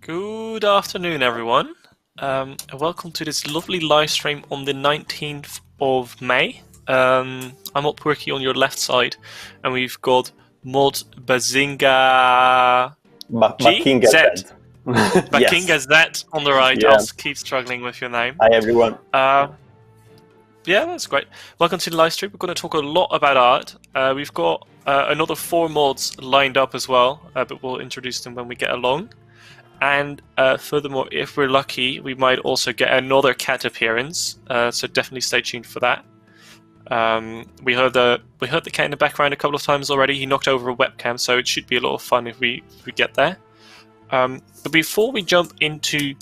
Good afternoon, everyone, and welcome to this lovely live stream on the 19th of May. I'm up working on your left side, and we've got Mod Bazinga Bakinga Z. Z. Bakinga Z on the right. Yeah. I'll keep struggling with your name. Hi, everyone. Yeah, that's great. Welcome to the live stream. We're going to talk a lot about art. We've got another 4 mods lined up as well, but we'll introduce them when we get along. And furthermore, if we're lucky, we might also get another cat appearance. So definitely stay tuned for that. We heard the cat in the background a couple of times already. He knocked over a webcam, so it should be a lot of fun if we get there. But before we jump into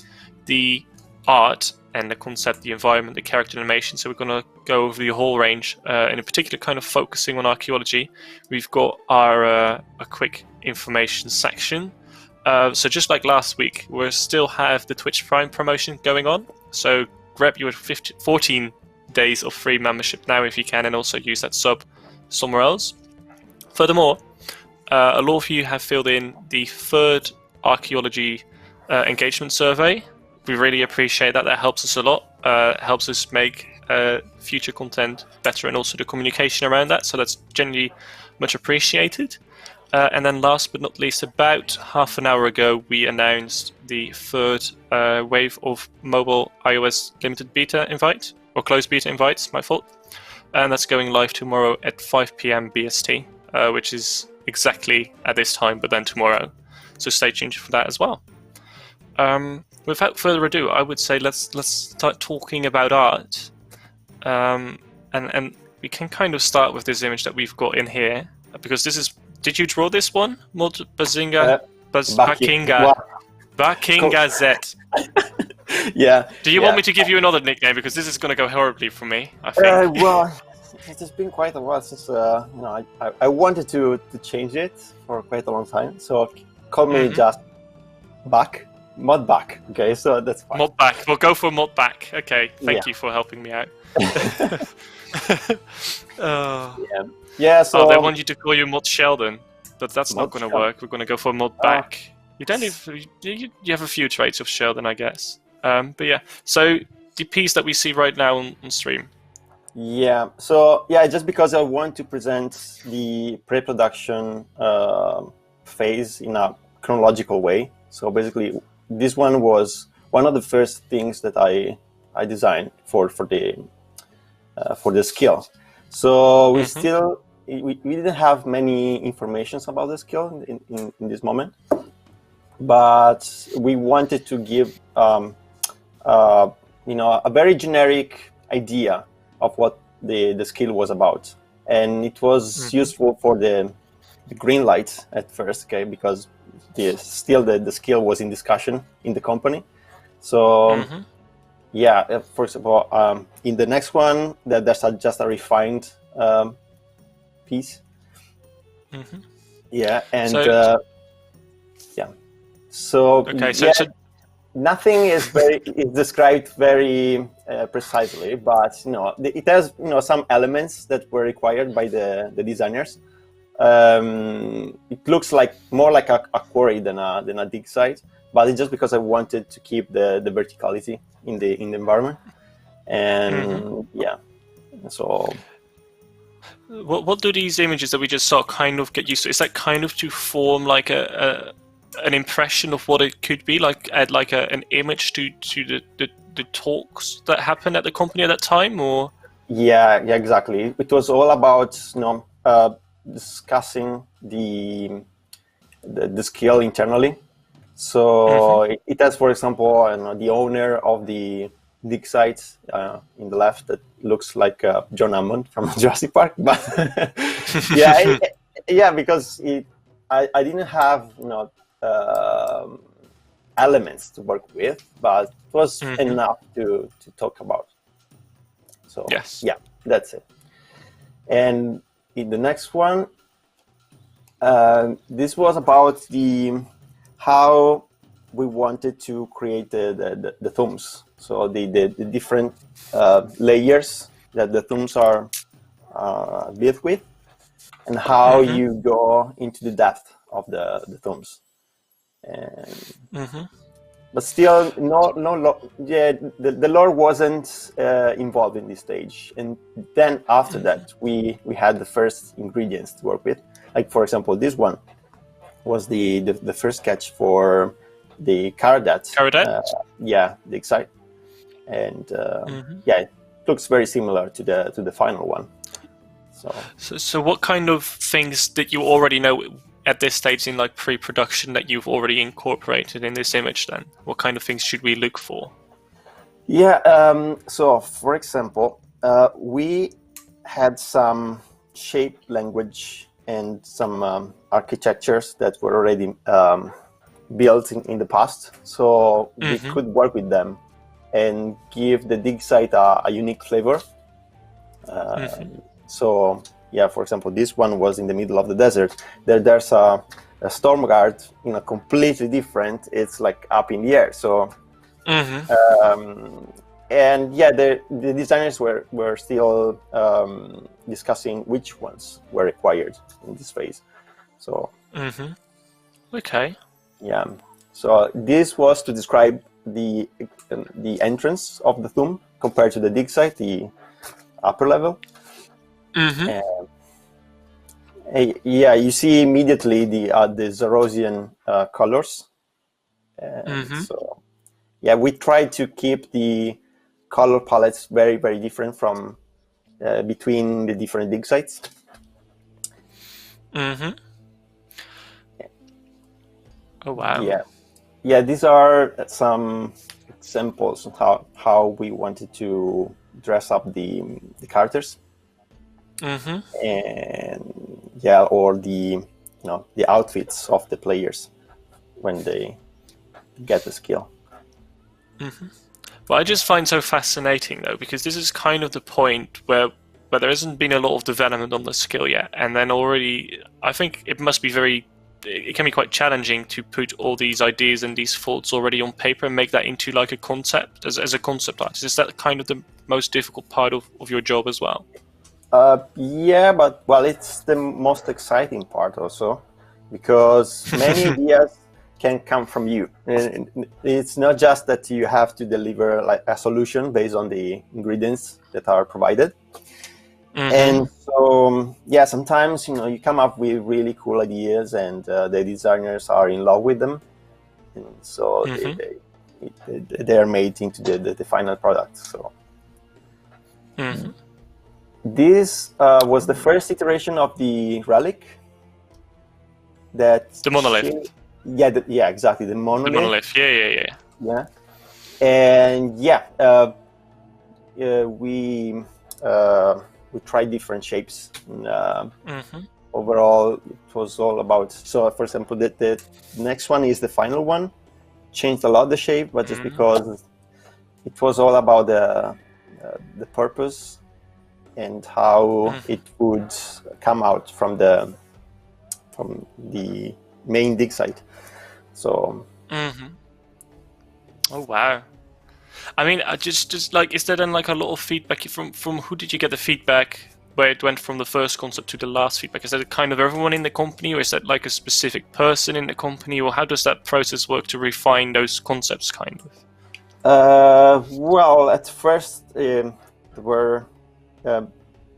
the art and the concept, the environment, the character animation, so we're going to go over the whole range, in a particular kind of focusing on archaeology. We've got our a quick information section. So just like last week, we still have the Twitch Prime promotion going on. So grab your 14 days of free membership now if you can, and also use that sub somewhere else. Furthermore, a lot of you have filled in the 3rd archaeology engagement survey. We really appreciate that. That helps us a lot. Helps us make future content better, and also the communication around that. So that's generally much appreciated. And then last but not least, about half an hour ago, we announced the 3rd wave of mobile iOS limited beta invite, or closed beta invites, my fault. And that's going live tomorrow at 5 p.m. BST, which is exactly at this time, but then tomorrow. So stay tuned for that as well. Without further ado, I would say let's start talking about art. And we can kind of start with this image that we've got in here, because this is... Did you draw this one, Mod Bazinga? Bakinga Z. Yeah. Do you want me to give you another nickname, because this is going to go horribly for me, I think. Well, it has been quite a while since I wanted to change it for quite a long time. So call me just Modback. Okay, so that's fine. Modback. We'll go for Modback. Okay, thank you for helping me out. Yeah, so they want you to call you Mod Sheldon, but that's not going to work. We're going to go for Modback. You don't even, you have a few traits of Sheldon, I guess. But yeah, so the piece that we see right now on stream. Yeah, so yeah, just because I want to present the pre-production phase in a chronological way. So basically, this one was one of the first things that I designed for the skill. So we still we didn't have many informations about the skill in this moment, but we wanted to give a very generic idea of what the skill was about, and it was useful for the green light at first, okay, because the skill was in discussion in the company. So yeah, first of all, in the next one, there's just a refined piece. Yeah, and so nothing is described very precisely, but it has some elements that were required by the designers. It looks more like a quarry than a dig site, but it's just because I wanted to keep the verticality in the environment, and yeah. So what do these images that we just saw kind of get used to? Is that kind of to form like an impression of what it could be, like add like an image to the talks that happened at the company at that time, or? Yeah, exactly. It was all about discussing the skill internally. So it has, for example, the owner of the dig site in the left that looks like John Hammond from Jurassic Park, but yeah, because I didn't have elements to work with, but it was enough to talk about. So yeah, that's it. And in the next one, this was about how we wanted to create the thumbs. So the different layers that the thumbs are built with, and how you go into the depth of the thumbs. And but still, yeah, the lore wasn't involved in this stage. And then after that, we had the first ingredients to work with. Like, for example, this one was the first sketch for the Caradat. Yeah, the Excite. And yeah, it looks very similar to the final one. So what kind of things that you already know at this stage in like pre-production that you've already incorporated in this image then? What kind of things should we look for? Yeah, so for example, we had some shape language and some architectures that were already built in the past, so we could work with them and give the dig site a unique flavor. So yeah, for example, this one was in the middle of the desert. There's a Stormguard, completely different. It's like up in the air. So and yeah, the designers were still discussing which ones were required in this phase. So okay, yeah. So this was to describe the entrance of the tomb compared to the dig site, the upper level. Yeah, you see immediately the Zarosian colors. So yeah, we tried to keep the color palettes very, very different from between the different dig sites. Oh wow. Yeah, these are some examples of how we wanted to dress up the characters. And yeah, or the outfits of the players when they get the skill. Well, I just find so fascinating though, because this is kind of the point where there hasn't been a lot of development on the skill yet, and then already I think it can be quite challenging to put all these ideas and these thoughts already on paper and make that into like a concept as a concept artist. Is that kind of the most difficult part of your job as well? Yeah, but it's the most exciting part also, because many ideas can come from you. And it's not just that you have to deliver like a solution based on the ingredients that are provided. And so yeah, sometimes you come up with really cool ideas, and the designers are in love with them, and so they are made into the final product. So. This was the first iteration of the relic. The monolith. Yeah, exactly, the monolith. The monolith. Yeah. And yeah, we tried different shapes. Overall, it was all about. So, for example, the next one is the final one. Changed a lot the shape, but just because it was all about the purpose and how it would come out from the main dig site. So. Oh wow! I mean, just like, is there then like a lot of feedback from who did you get the feedback where it went from the first concept to the last feedback? Is that kind of everyone in the company, or is that like a specific person in the company, or how does that process work to refine those concepts, kind of? Well, at first there were.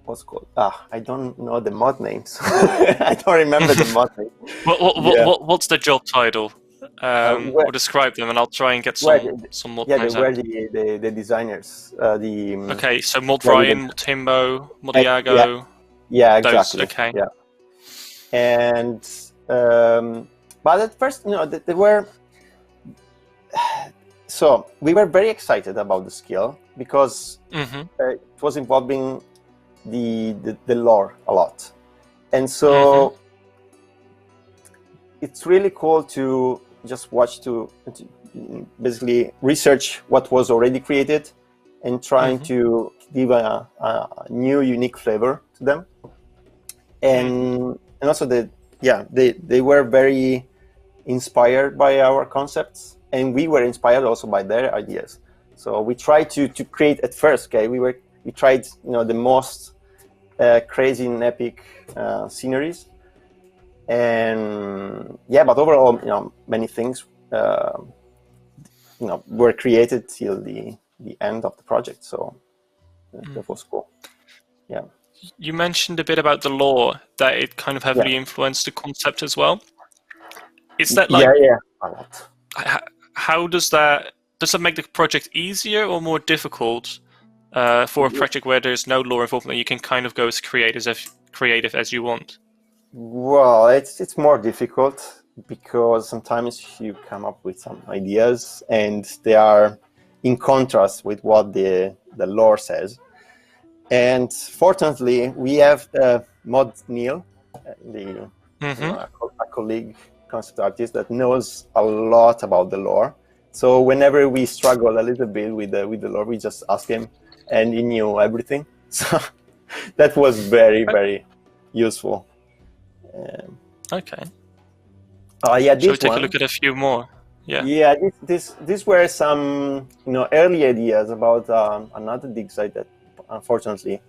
What's called? I don't know the mod names. I don't remember the mod name. What's the job title? Or describe them, and I'll try and get some mod names. Yeah, they were the designers. Okay, so Mod Ryan, Mod Timbo, Mod Iago. Yeah, exactly. Those, okay. Yeah. And but at first, they were. So we were very excited about the skill because it was involving the lore a lot, and so it's really cool to just watch to basically research what was already created and trying to give a new unique flavor to them, and also they were very inspired by our concepts, and we were inspired also by their ideas. So we tried to create at first. Okay, we tried the most crazy and epic sceneries, and yeah, but overall many things were created till the end of the project. So that was cool. Yeah. You mentioned a bit about the lore, that it kind of heavily influenced the concept as well. Is that like a lot. How does that make the project easier or more difficult for a project where there's no lore involvement? You can kind of go as creative as you want. Well, it's more difficult because sometimes you come up with some ideas and they are in contrast with what the lore says. And fortunately, we have Mod Neil, a colleague concept artist that knows a lot about the lore. So whenever we struggle a little bit with the lore, we just ask him, and he knew everything. So that was very, very useful. Okay. Yeah, Shall we take a look at a few more? Yeah. Yeah, these were some early ideas about another dig site that unfortunately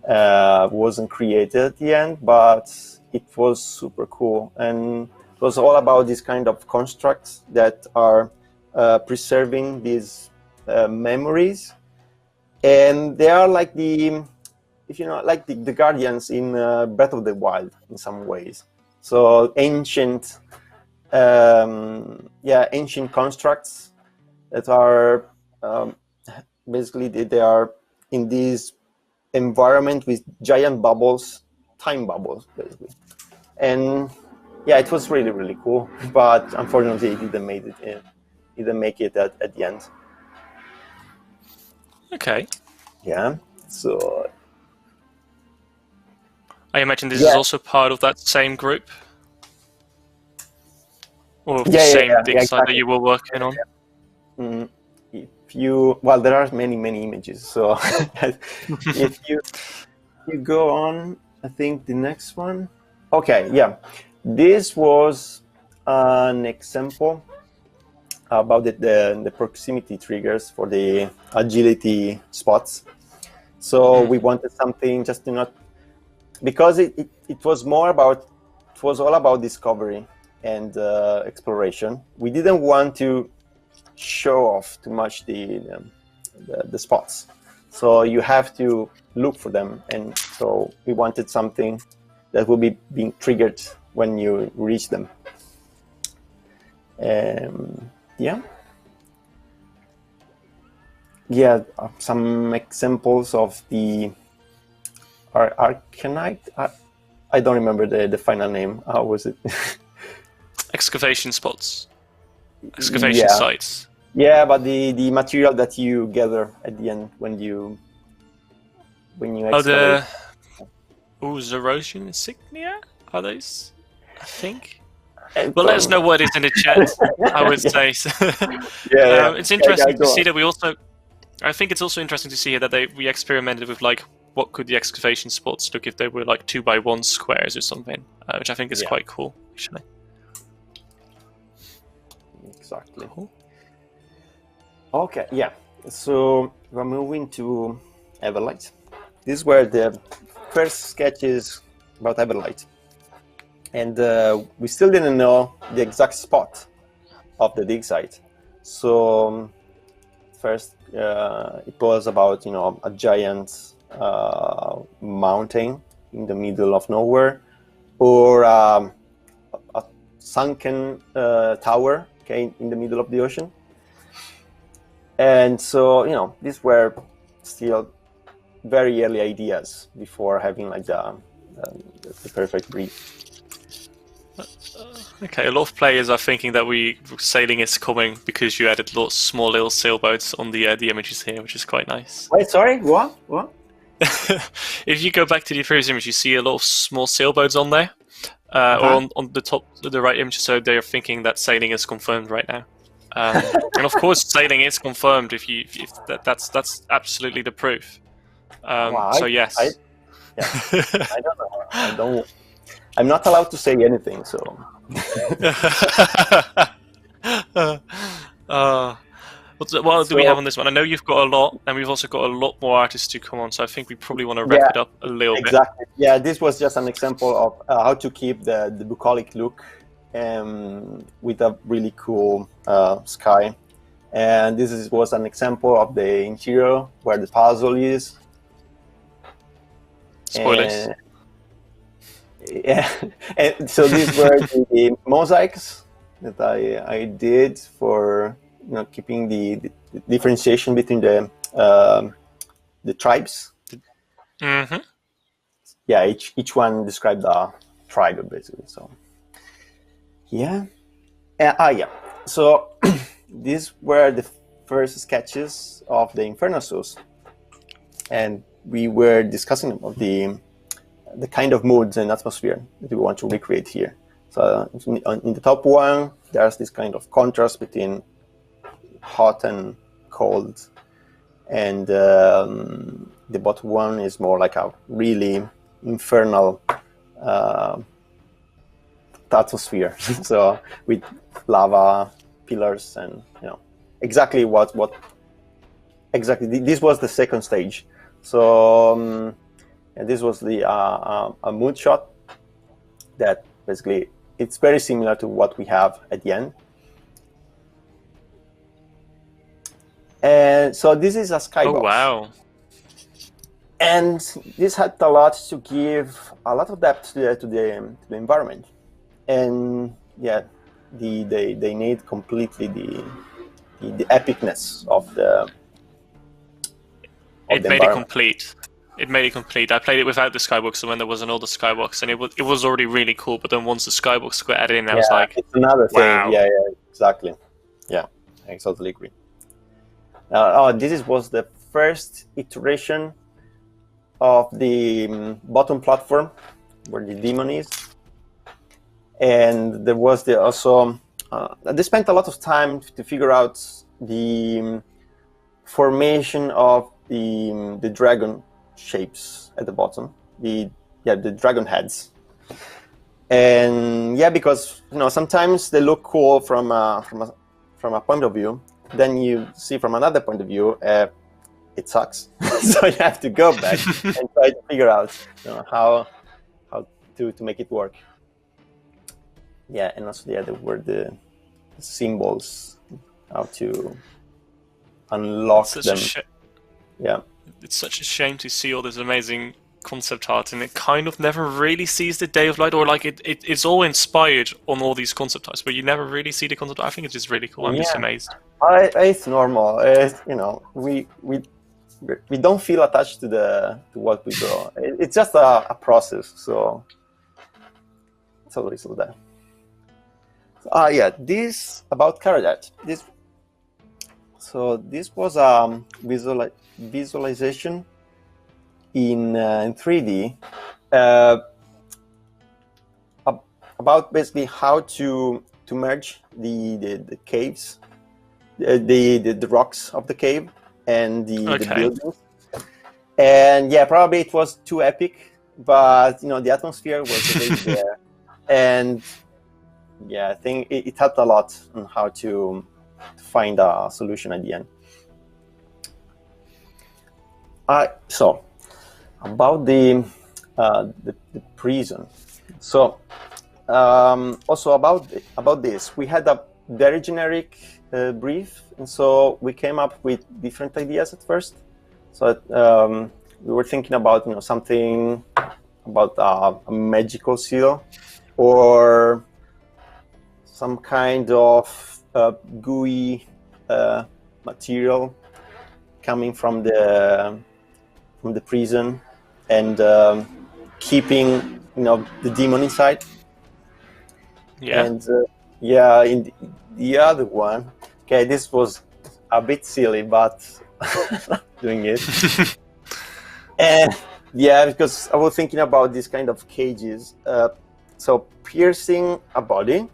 wasn't created at the end, but it was super cool, and it was all about these kind of constructs that are preserving these memories, and they are like the guardians in Breath of the Wild in some ways. So ancient constructs that are basically they are in this environment with giant bubbles, time bubbles, basically. And yeah, it was really, really cool. But unfortunately, it didn't make it at the end. Okay. Yeah. So I imagine this is also part of that same group, or the same dig site that you were working on. There are many images. So if you go on, I think the next one. Okay, yeah, this was an example about the proximity triggers for the agility spots. So we wanted something just to not, because it was all about discovery and exploration. We didn't want to show off too much the spots, so you have to look for them, and so we wanted something that will be being triggered when you reach them. Some examples of the Arcanite. I don't remember the final name. How was it? Excavation spots. Excavation sites. Yeah, but the material that you gather at the end when you excavate. Zerosian insignia? Are those? I think. Well, let us know what it is in the chat. I would say. It's interesting to see that we also. I think it's also interesting to see here that we experimented with like what could the excavation spots look if they were like 2x1 squares or something, which I think is quite cool actually. Exactly. Okay, yeah. So we're moving to Everlight. These were the first sketches about Everlight, and we still didn't know the exact spot of the dig site. So first, it was about a giant mountain in the middle of nowhere, or a sunken tower, in the middle of the ocean. And so these were still very early ideas before having like the perfect brief. Okay, a lot of players are thinking that sailing is coming because you added lots of small little sailboats on the images here, which is quite nice. Wait, sorry, what? If you go back to the previous image, you see a lot of small sailboats on there, or on the top, the right image. So they're thinking that sailing is confirmed right now, and of course, sailing is confirmed. If that's absolutely the proof. So yes. I don't know. I'm not allowed to say anything, so. What do we have on this one? I know you've got a lot, and we've also got a lot more artists to come on, so I think we probably want to wrap it up a little bit. Exactly. Yeah, this was just an example of how to keep the bucolic look with a really cool sky. And was an example of the interior where the puzzle is. Spoilers. Yeah, and so these were the mosaics that I did for keeping the differentiation between the tribes. Mm-hmm. Yeah, each one described a tribe basically. So yeah, yeah. So these were the first sketches of the Infernal Source, and we were discussing about the kind of moods and atmosphere that we want to recreate here. So in the top one, there's this kind of contrast between hot and cold, and the bottom one is more like a really infernal atmosphere. So with lava pillars and exactly what exactly this was the second stage. So and this was the a mood shot that basically it's very similar to what we have at the end. And so this is a skybox. Oh wow! And this had a lot to give a lot of depth to the environment. And yeah, they need completely the epicness of the. It made it complete. It made it complete. I played it without the skybox, so when there was another skybox, and it was already really cool. But then once the skybox got added in, I was like, it's another wow. thing. Yeah, exactly. Yeah, I totally agree. This was the first iteration of the bottom platform where the demon is, and there was also they spent a lot of time to figure out the formation of the dragon shapes at the bottom, the dragon heads, and because sometimes they look cool from a point of view, then you see from another point of view it sucks. So you have to go back and try to figure out how to make it work. Yeah, and also there were the symbols, how to unlock them. Yeah, it's such a shame to see all this amazing concept art, and it kind of never really sees the day of light, or like it's all inspired on all these concept arts, but you never really see the concept art. I think it's just really cool. I'm just amazed. It's normal. We don't feel attached to what we do. It's just a process. So it's always like that. This about Karadat. This was a visualization in 3D about basically how to merge the caves, the rocks of the cave and the buildings. And probably it was too epic, but the atmosphere was already there, and I think it helped a lot on how to find a solution at the end. So about the prison. So also about this, we had a very generic brief, and so we came up with different ideas at first. So we were thinking about something about a magical seal, or some kind of gooey material coming from the prison, and keeping the demon inside. Yeah. And in the other one, this was a bit silly, but doing it. And because I was thinking about these kind of cages. So piercing a body,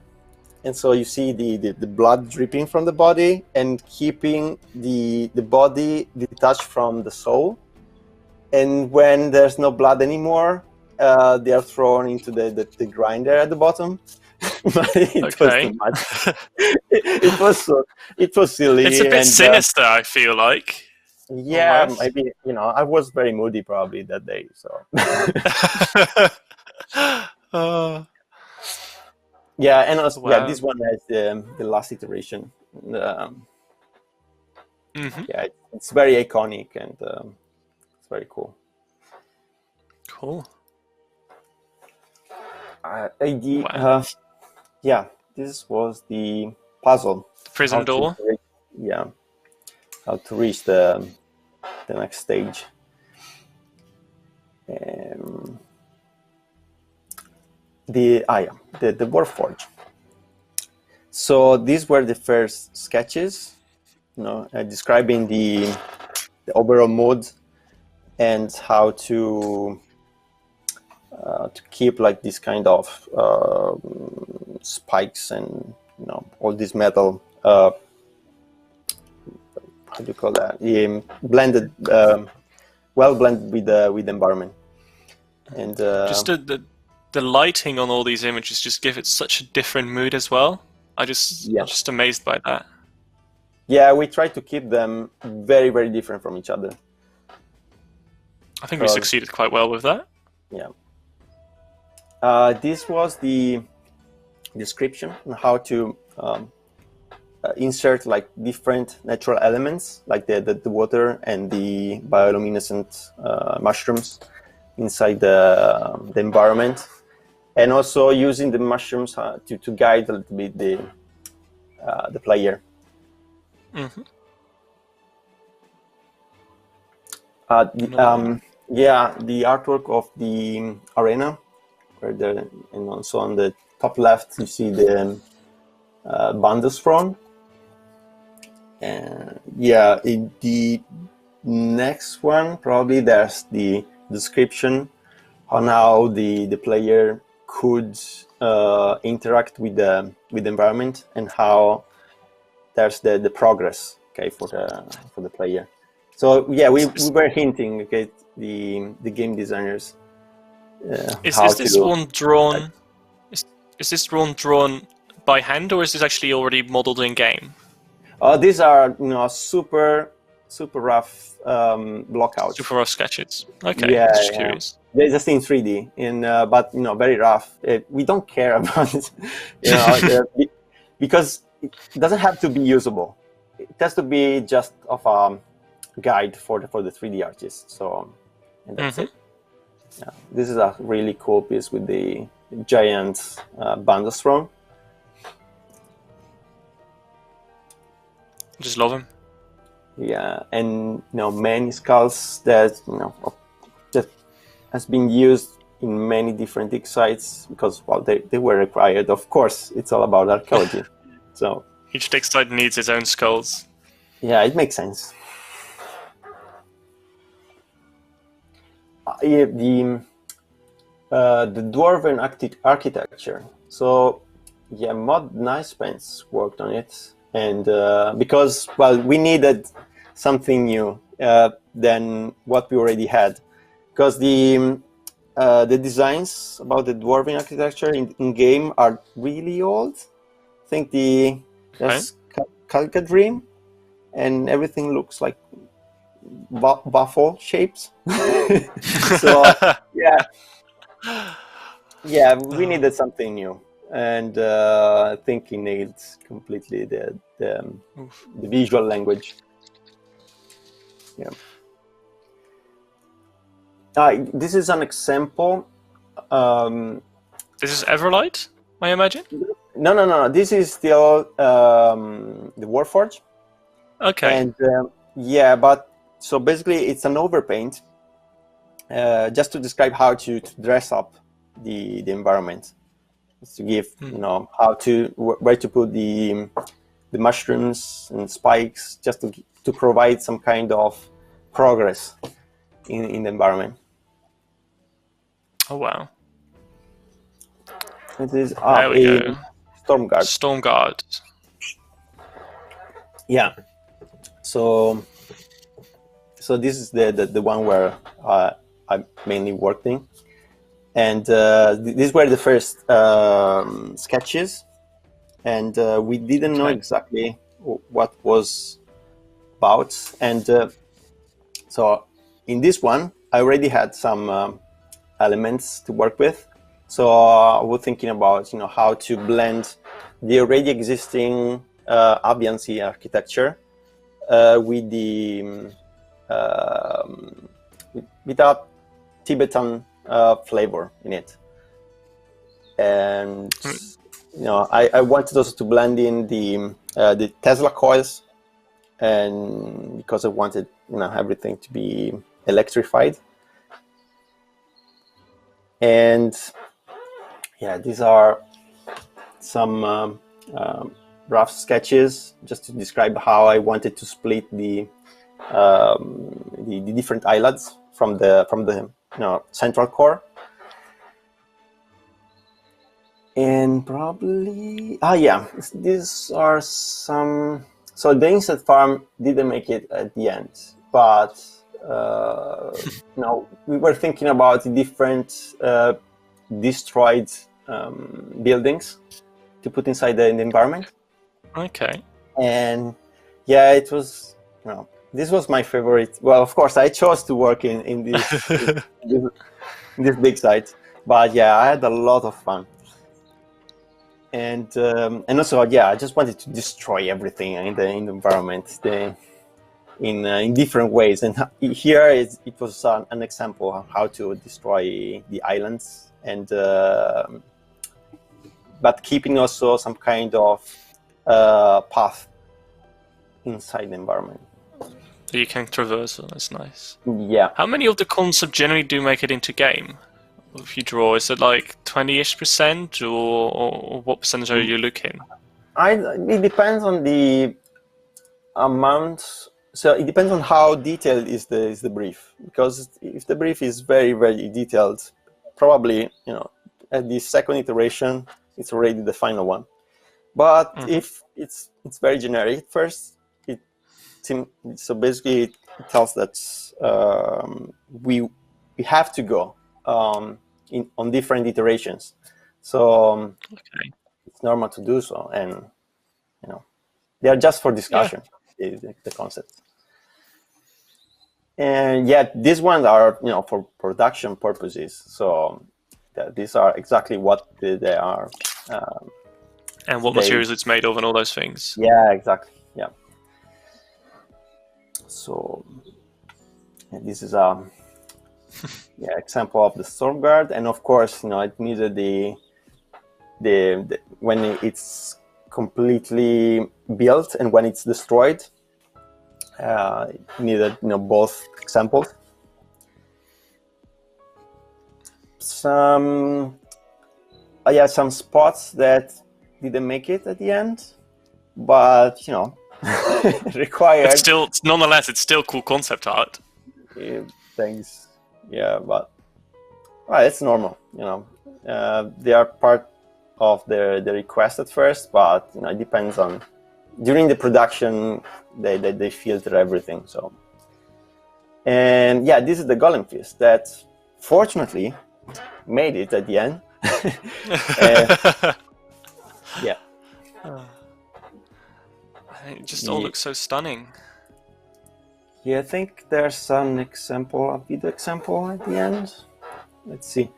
and so you see the blood dripping from the body, and keeping the body detached from the soul. And when there's no blood anymore, they are thrown into the grinder at the bottom. But it was too much. It was silly. It's a bit sinister, I feel like. Yeah, almost. Maybe I was very moody probably that day. So. Yeah, and also, this one has the last iteration. Yeah, it's very iconic and it's very cool. Cool. Yeah, this was the puzzle. The prison door. How to reach the next stage. The Warforge. So these were the first sketches, describing the overall mood and how to keep like this kind of spikes and all this metal. How do you call that? Blended, well blended with the environment. And just the lighting on all these images just give it such a different mood as well. I'm just amazed by that. Yeah, we try to keep them very, very different from each other. I think we succeeded quite well with that. Yeah. This was the description on how to insert like different natural elements, like the water and the bioluminescent mushrooms inside the environment, and also using the mushrooms to guide a little bit the player. Mm-hmm. The artwork of the arena, and also on the top left you see the Bandos throne. In the next one, probably there's the description on how the player could interact with the environment and how there's the progress, okay, for the player. So yeah, we were hinting, okay, the game designers. Is this one drawn? Is this one drawn by hand, or is this actually already modeled in game? These are super rough blockouts. Super rough sketches. Okay, yeah, just curious. They're just in 3D, but very rough. We don't care about it, because it doesn't have to be usable. It has to be just of a guide for the 3D artist. So, and that's it. Yeah, this is a really cool piece with the giant Bandos throne. Just love him. Yeah, and many skulls that that has been used in many different dig sites because they were required. Of course, it's all about archaeology. So each dig site needs its own skulls. Yeah, it makes sense. The dwarven architecture. So yeah, Mod Nicepence worked on it, and because we needed something new than what we already had, because the designs about the dwarven architecture in game are really old. I think there's Kalka Dream, and everything looks like waffle shapes. So yeah, we needed something new, and I think he nailed completely the visual language. Yeah. This is an example. This is Everlight, I imagine? No. This is still the Warforge. Okay. And but so basically it's an overpaint, just to describe how to dress up the environment. It's to give where to put the mushrooms and spikes, just to provide some kind of progress in the environment. Oh wow! It is there we go. Stormguard. Yeah. So this is the one where I mainly worked in, and these were the first sketches, and we didn't know exactly what was about, and so in this one I already had some elements to work with. So I was thinking about how to blend the already existing Aviancy architecture with the with a Tibetan flavor in it, and I wanted also to blend in the Tesla coils, and because I wanted everything to be electrified. And yeah, these are some rough sketches just to describe how I wanted to split the different islands from the central core. And probably these are some. So the insect farm didn't make it at the end, but we were thinking about different destroyed buildings to put inside the environment. Okay. And yeah, it was, this was my favorite. Well, of course, I chose to work in this in this big site, but yeah, I had a lot of fun. And also, I just wanted to destroy everything in the environment in different ways. And here it was an example of how to destroy the islands, and but keeping also some kind of path inside the environment. You can traverse it, that's nice. Yeah. How many of the concept generally do make it into game? If you draw, is it like 20-ish%, or what percentage are you looking? It depends on the amount. So it depends on how detailed is the brief. Because if the brief is very, very detailed, probably at the second iteration it's already the final one. But if it's very generic at first, so basically it tells that we have to go on different iterations. So it's normal to do so, and they are just for discussion. The concept. And these ones are for production purposes. So these are exactly what they are. And what materials it's made of and all those things. Yeah, exactly. Yeah. So this is a example of the Stormguard, and of course, it needed the when it's completely built and when it's destroyed, it needed both examples. Some spots that didn't make it at the end, but required. Nonetheless, it's still cool concept art. Thanks. Yeah, but it's normal. They are part of the request at first, but it depends on during the production they filter everything. So, and this is the Golem Fist that fortunately made it at the end. It just all looks so stunning. Yeah, I think there's a video example at the end. Let's see.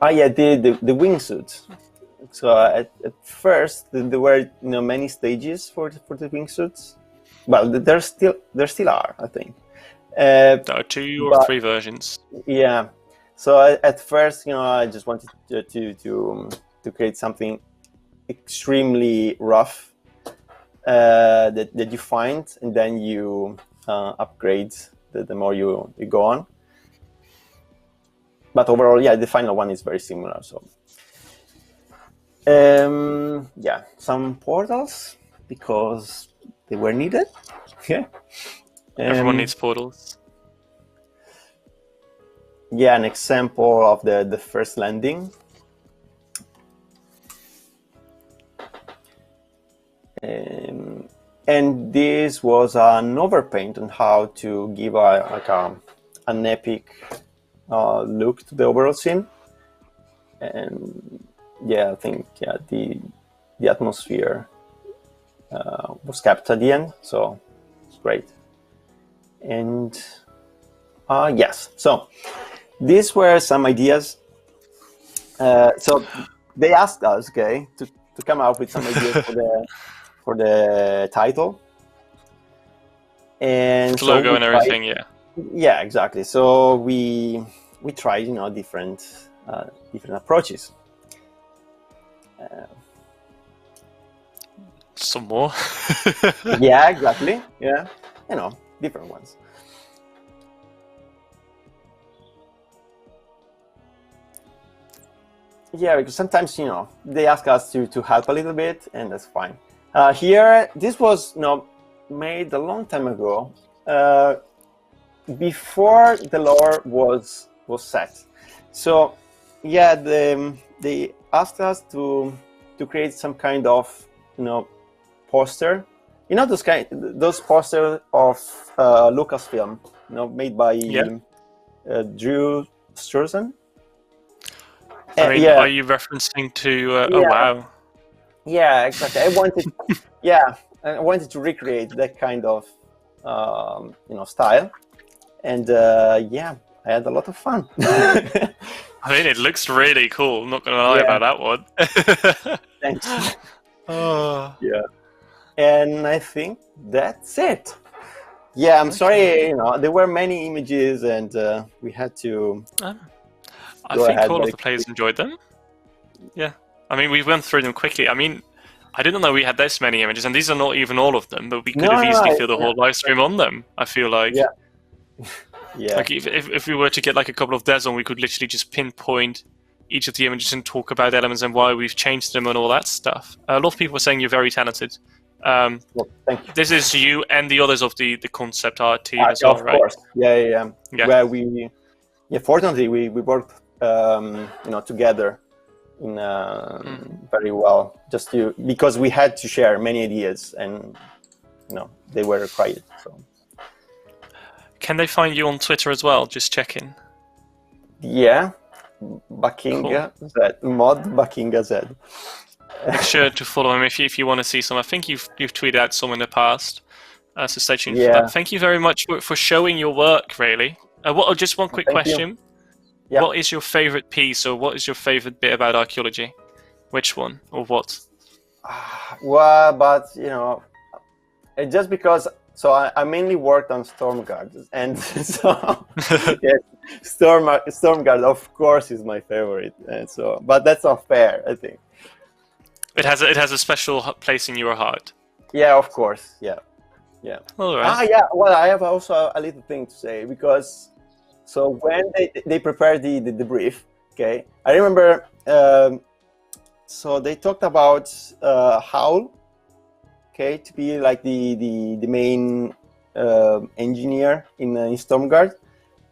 The wingsuit. So at first there were many stages for the wingsuits. Well, there still are, I think. There are 2 or 3 versions. Yeah. So at first, I just wanted to create something extremely rough that you find, and then you upgrade the more you go on. But overall, the final one is very similar. So some portals because they were needed. Yeah. Everyone needs portals. Yeah, an example of the first landing. And this was an overpaint on how to give an epic look to the overall scene. And I think the atmosphere was kept at the end, so it's great. And so these were some ideas. So they asked us, to come up with some ideas for the title. And The logo and everything, yeah. Yeah, exactly. So we tried, different approaches. Some more. Yeah, exactly. Yeah, different ones. Yeah, because sometimes they ask us to help a little bit, and that's fine. Here, this was made a long time ago, before the lore was set. So yeah, they asked us to create some kind of poster. Those posters of Lucasfilm, made by Drew Struzan. I mean, yeah. Are you referencing to? Yeah. Oh wow! Yeah, exactly. I wanted to recreate that kind of style, and I had a lot of fun. I mean, it looks really cool. I'm not gonna lie about that one. Thanks. Oh. Yeah, and I think that's it. Yeah, I'm sorry. There were many images, and we had to. I think all of the players enjoyed them. Yeah, I mean, we went through them quickly. I mean, I didn't know we had this many images, and these are not even all of them, but we could have easily filled the whole live stream on them, I feel like. Yeah. Yeah. Like, if we were to get like a couple of devs on, we could literally just pinpoint each of the images and talk about elements and why we've changed them and all that stuff. A lot of people are saying you're very talented. Well, thank you. This is you and the others of the concept art team as well, right? Of course. Yeah. Where fortunately, we worked, together in very well, because we had to share many ideas, and they were required. So. Can they find you on Twitter as well? Just checking. Yeah, Bakinga Z, mod Bakinga Z. Make sure to follow him if you want to see some. I think you've tweeted out some in the past, so stay tuned for that. Thank you very much for showing your work. Really. Just one quick question. Yeah. What is your favorite piece, or what is your favorite bit about archaeology? Which one, or what? Well, but just because. So I mainly worked on Stormguard, and so yes, Stormguard of course is my favorite, and so but that's not fair, I think. It has a special place in your heart. Yeah, of course. Yeah. All right. Yeah. Well, I have also a little thing to say, because so when they prepared the brief, okay, I remember. So they talked about Howl. Okay, to be like the main engineer in Stormguard,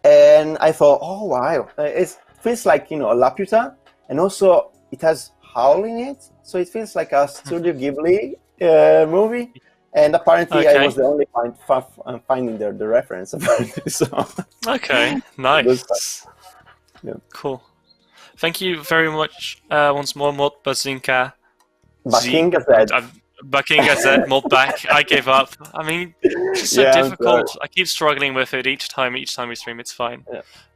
and I thought, oh wow, it feels like Laputa, and also it has Howl in it, so it feels like a Studio Ghibli movie. And apparently, I was the only finding the reference apparently. So. Okay, nice. Yeah. Cool. Thank you very much once more, Mod Bazinka. Bakinga Z. Bakinga Z, mod back. I gave up. I mean, it's so difficult. I keep struggling with it each time we stream. It's fine.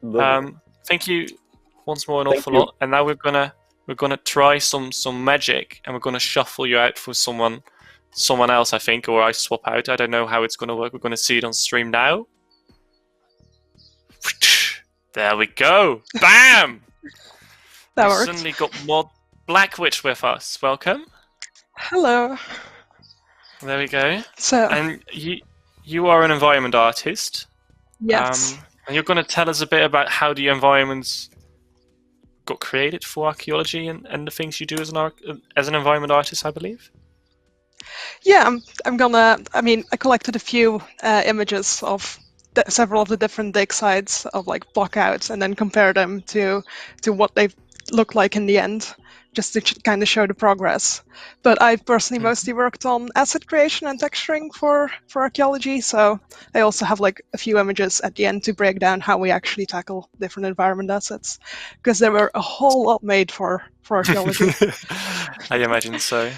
Yeah. Thank you once more an awful lot. And now we're gonna try some magic, and we're gonna shuffle you out for someone else, I think, or I swap out. I don't know how it's gonna work. We're gonna see it on stream now. There we go. Bam. That we worked. Suddenly got Mod Black Witch with us. Welcome. Hello. There we go. So, and you are an environment artist. Yes. And you're going to tell us a bit about how the environments got created for archaeology and the things you do as an environment artist, I believe. Yeah, I collected a few images of several of the different dig sites of like blockouts, and then compared them to what they look like in the end, just to kind of show the progress. But I've personally mostly worked on asset creation and texturing for archaeology, so I also have like a few images at the end to break down how we actually tackle different environment assets, because there were a whole lot made for archaeology. I imagine so.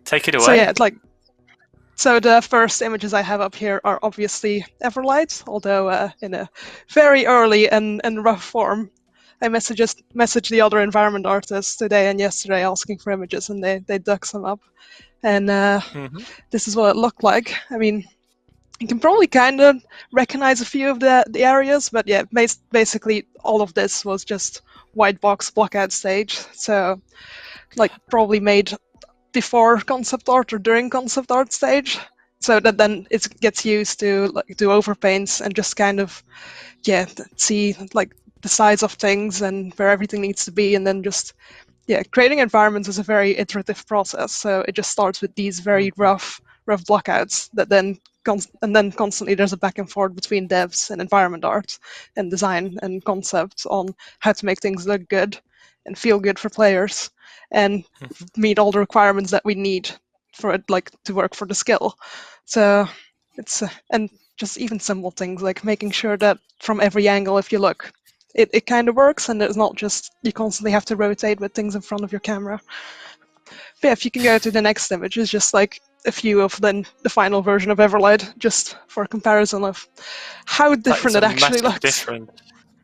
Take it away. So yeah, so the first images I have up here are obviously Everlight, although in a very early and rough form. I messaged the other environment artists today and yesterday asking for images, and they dug some up. And this is what it looked like. I mean, You can probably kind of recognize a few of the areas, but yeah, basically all of this was just white box blockout stage. So like probably made before concept art or during concept art stage, so that then it gets used to like do overpaints and just kind of see like the size of things and where everything needs to be, and then just creating environments is a very iterative process. So it just starts with these very rough blockouts that then and then constantly there's a back and forth between devs and environment art and design and concept on how to make things look good and feel good for players and meet all the requirements that we need for it like to work for the skill. So it's and just even simple things like making sure that from every angle, if you look, it kind of works, and it's not just you constantly have to rotate with things in front of your camera. But yeah, if you can go to the next image, it's just like a few of then the final version of Everlight, just for a comparison of how different it actually looks. Different.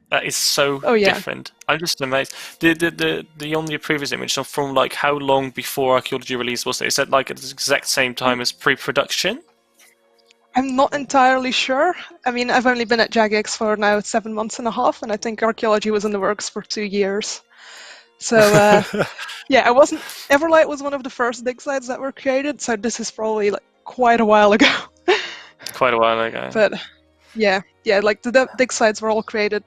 That is so yeah. different. I'm just amazed. The only previous image, so from like how long before Archaeology release was it? Is that like at the exact same time as pre-production? I'm not entirely sure. I mean, I've only been at Jagex for now 7 months and a half, and I think Archaeology was in the works for 2 years. So I wasn't. Everlight was one of the first dig sites that were created, so this is probably like quite a while ago. Quite a while ago. But like the dig sites were all created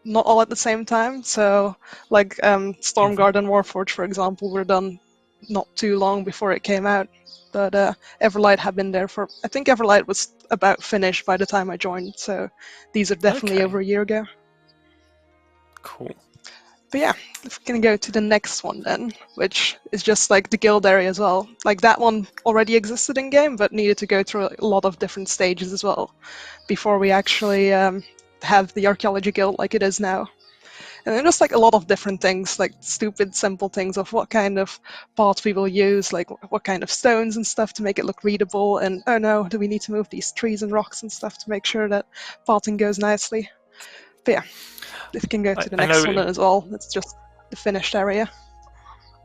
not all at the same time. So like Stormguard and Warforge, for example, were done not too long before it came out. But Everlight had been there for, I think Everlight was about finished by the time I joined, so these are definitely over a year ago. Cool. But yeah, if we can go to the next one then, which is just like the guild area as well. Like that one already existed in game, but needed to go through a lot of different stages as well before we actually have the Archaeology Guild like it is now. And then just like a lot of different things, like stupid, simple things of what kind of parts we will use, like what kind of stones and stuff to make it look readable, and oh no, do we need to move these trees and rocks and stuff to make sure that parting goes nicely. But yeah, if you can go to the next one as well, it's just the finished area.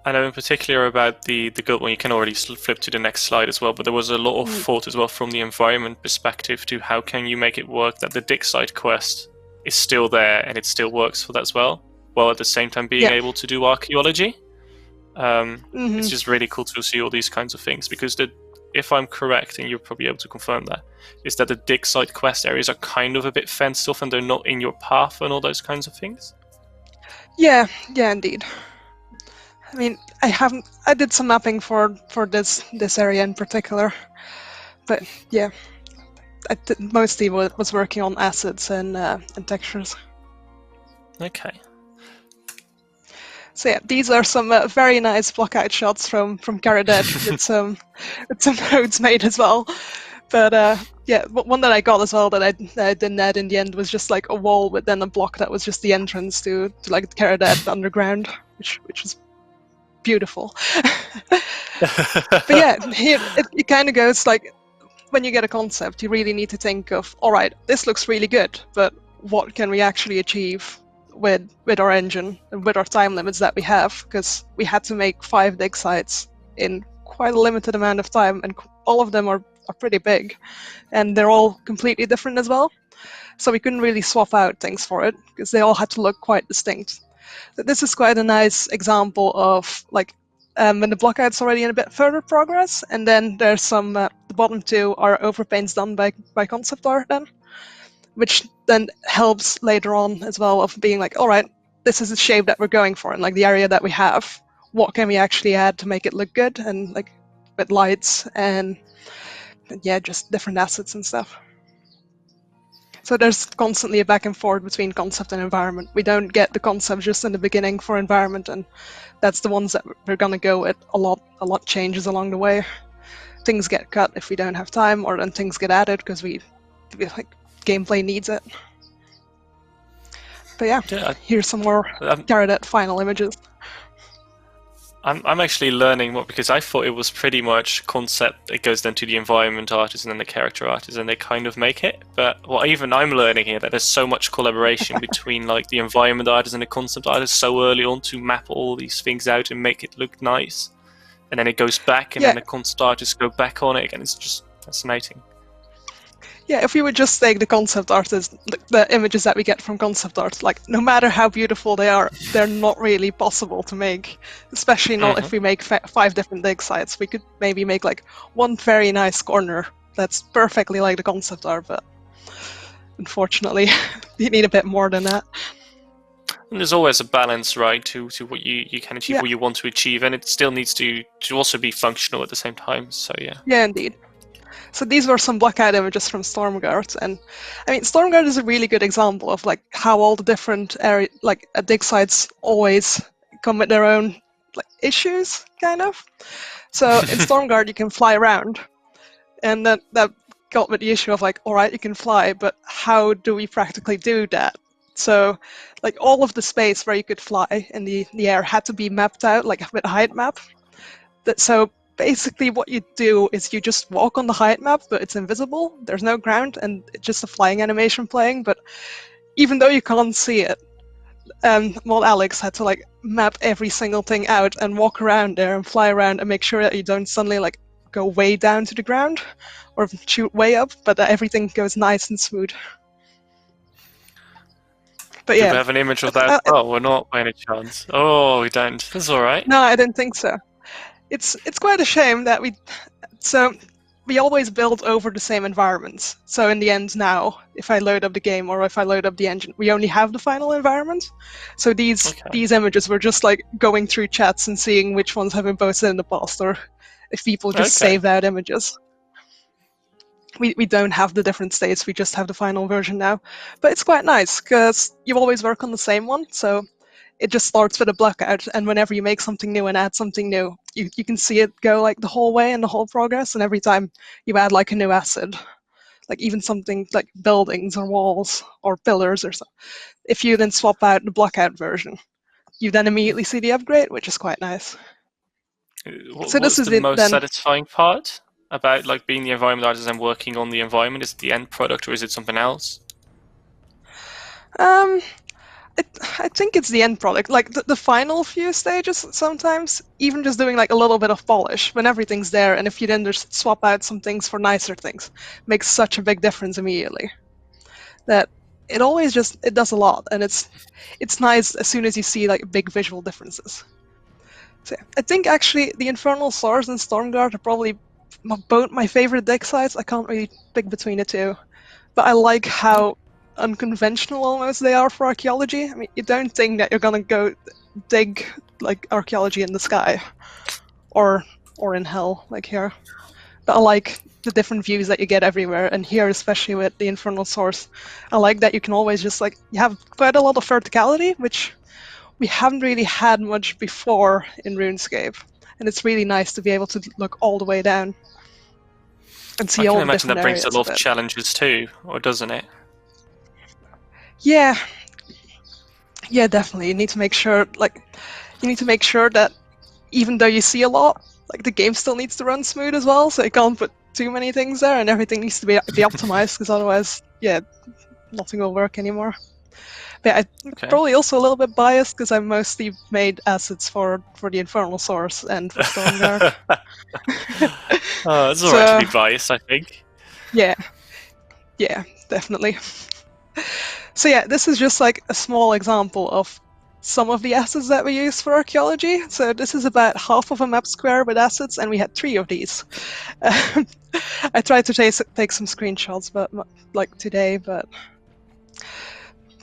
I know in particular about the guild one, you can already flip to the next slide as well, but there was a lot of thought as well from the environment perspective to how can you make it work that the dig site quest is still there and it still works for that as well, while at the same time being able to do archaeology. It's just really cool to see all these kinds of things, because if I'm correct, and you're probably able to confirm that, is that the dig site quest areas are kind of a bit fenced off and they're not in your path and all those kinds of things? Yeah, indeed. I mean, I did some mapping for this area in particular, but yeah, I mostly was working on assets and textures. Okay. So yeah, these are some very nice blockout shots from Caradet with some nodes made as well. But one that I got as well that I didn't add in the end was just like a wall with then a block that was just the entrance to like Caradet underground, which was beautiful. But yeah, here it kind of goes like, when you get a concept, you really need to think of, all right, this looks really good, but what can we actually achieve with our engine and with our time limits that we have? Because we had to make 5 dig sites in quite a limited amount of time, and all of them are pretty big, and they're all completely different as well. So we couldn't really swap out things for it, because they all had to look quite distinct. So this is quite a nice example of like when the blockout's already in a bit further progress, and then there's some, the bottom 2 are overpaints done by concept art then, which then helps later on as well of being like, all right, this is the shape that we're going for, and like the area that we have, what can we actually add to make it look good, and like with lights and just different assets and stuff. So there's constantly a back and forth between concept and environment. We don't get the concept just in the beginning for environment, and that's the ones that we're gonna go with. A lot changes along the way. Things get cut if we don't have time, or then things get added because we like gameplay needs it. But yeah, here's some more Caradet final images. I'm actually learning more, because I thought it was pretty much concept. It goes then to the environment artist and then the character artist, and they kind of make it. But even I'm learning here that there's so much collaboration between like the environment artist and the concept artist so early on to map all these things out and make it look nice. And then it goes back, and then the concept artists go back on it again. It's just fascinating. Yeah, if we would just take the concept art as the images that we get from concept art, like no matter how beautiful they are, they're not really possible to make. Especially not if we make 5 different dig sites. We could maybe make like one very nice corner that's perfectly like the concept art, but unfortunately, you need a bit more than that. And there's always a balance, right, to what you can achieve, Yeah. what you want to achieve, and it still needs to also be functional at the same time. So yeah. Yeah, indeed. So these were some blackout images from Stormguard, and I mean, Stormguard is a really good example of like how all the different area, like dig sites, always come with their own like issues, kind of. So in Stormguard, you can fly around, and that got with the issue of like, all right, you can fly, but how do we practically do that? So, like all of the space where you could fly in the air had to be mapped out, like with a height map. So basically what you do is you just walk on the height map, but it's invisible. There's no ground, and it's just a flying animation playing. But even though you can't see it, well, Alex had to like map every single thing out and walk around there and fly around and make sure that you don't suddenly like go way down to the ground or shoot way up, but that everything goes nice and smooth. But Do yeah, we have an image of that? Oh, we're not by any chance. Oh, we don't. That's all right. no, I don't think so. It's quite a shame that we always build over the same environments. So in the end now, if I load up the game or if I load up the engine, we only have the final environment. So these images were just like going through chats and seeing which ones have been posted in the past, or if people just saved out images. We don't have the different states, we just have the final version now. But it's quite nice, because you always work on the same one, so it just starts with a blackout, and whenever you make something new and add something new, you can see it go like the whole way and the whole progress, and every time you add like a new asset, like even something like buildings or walls or pillars or so, if you then swap out the blackout version, you then immediately see the upgrade, which is quite nice. What's the most satisfying part about like being the environment artist and working on the environment? Is it the end product or is it something else? I think it's the end product. Like the final few stages, sometimes even just doing like a little bit of polish when everything's there, and if you then just swap out some things for nicer things, makes such a big difference immediately. That it always just it does a lot, and it's nice as soon as you see like big visual differences. So yeah, I think actually the Infernal Source and Stormguard are probably both my favorite dig sites. I can't really pick between the two, but I like how unconventional almost they are for archaeology. I mean, you don't think that you're gonna go dig like archaeology in the sky or in hell like here, but I like the different views that you get everywhere, and here especially with the Infernal Source, I like that you can always just like you have quite a lot of verticality, which we haven't really had much before in RuneScape, and it's really nice to be able to look all the way down and see all the different areas. I can imagine that brings a lot of challenges too, or doesn't it? Yeah, definitely. You need to make sure that even though you see a lot, like the game still needs to run smooth as well. So you can't put too many things there, and everything needs to be optimized, because otherwise, yeah, nothing will work anymore. But I'm probably also a little bit biased because I mostly made assets for the Infernal Source and for Stormguard. Oh, it's alright to be biased, I think. Yeah, definitely. So yeah, this is just like a small example of some of the assets that we use for archaeology. So this is about half of a map square with assets, and we had 3 of these. I tried to take some screenshots, but like today, but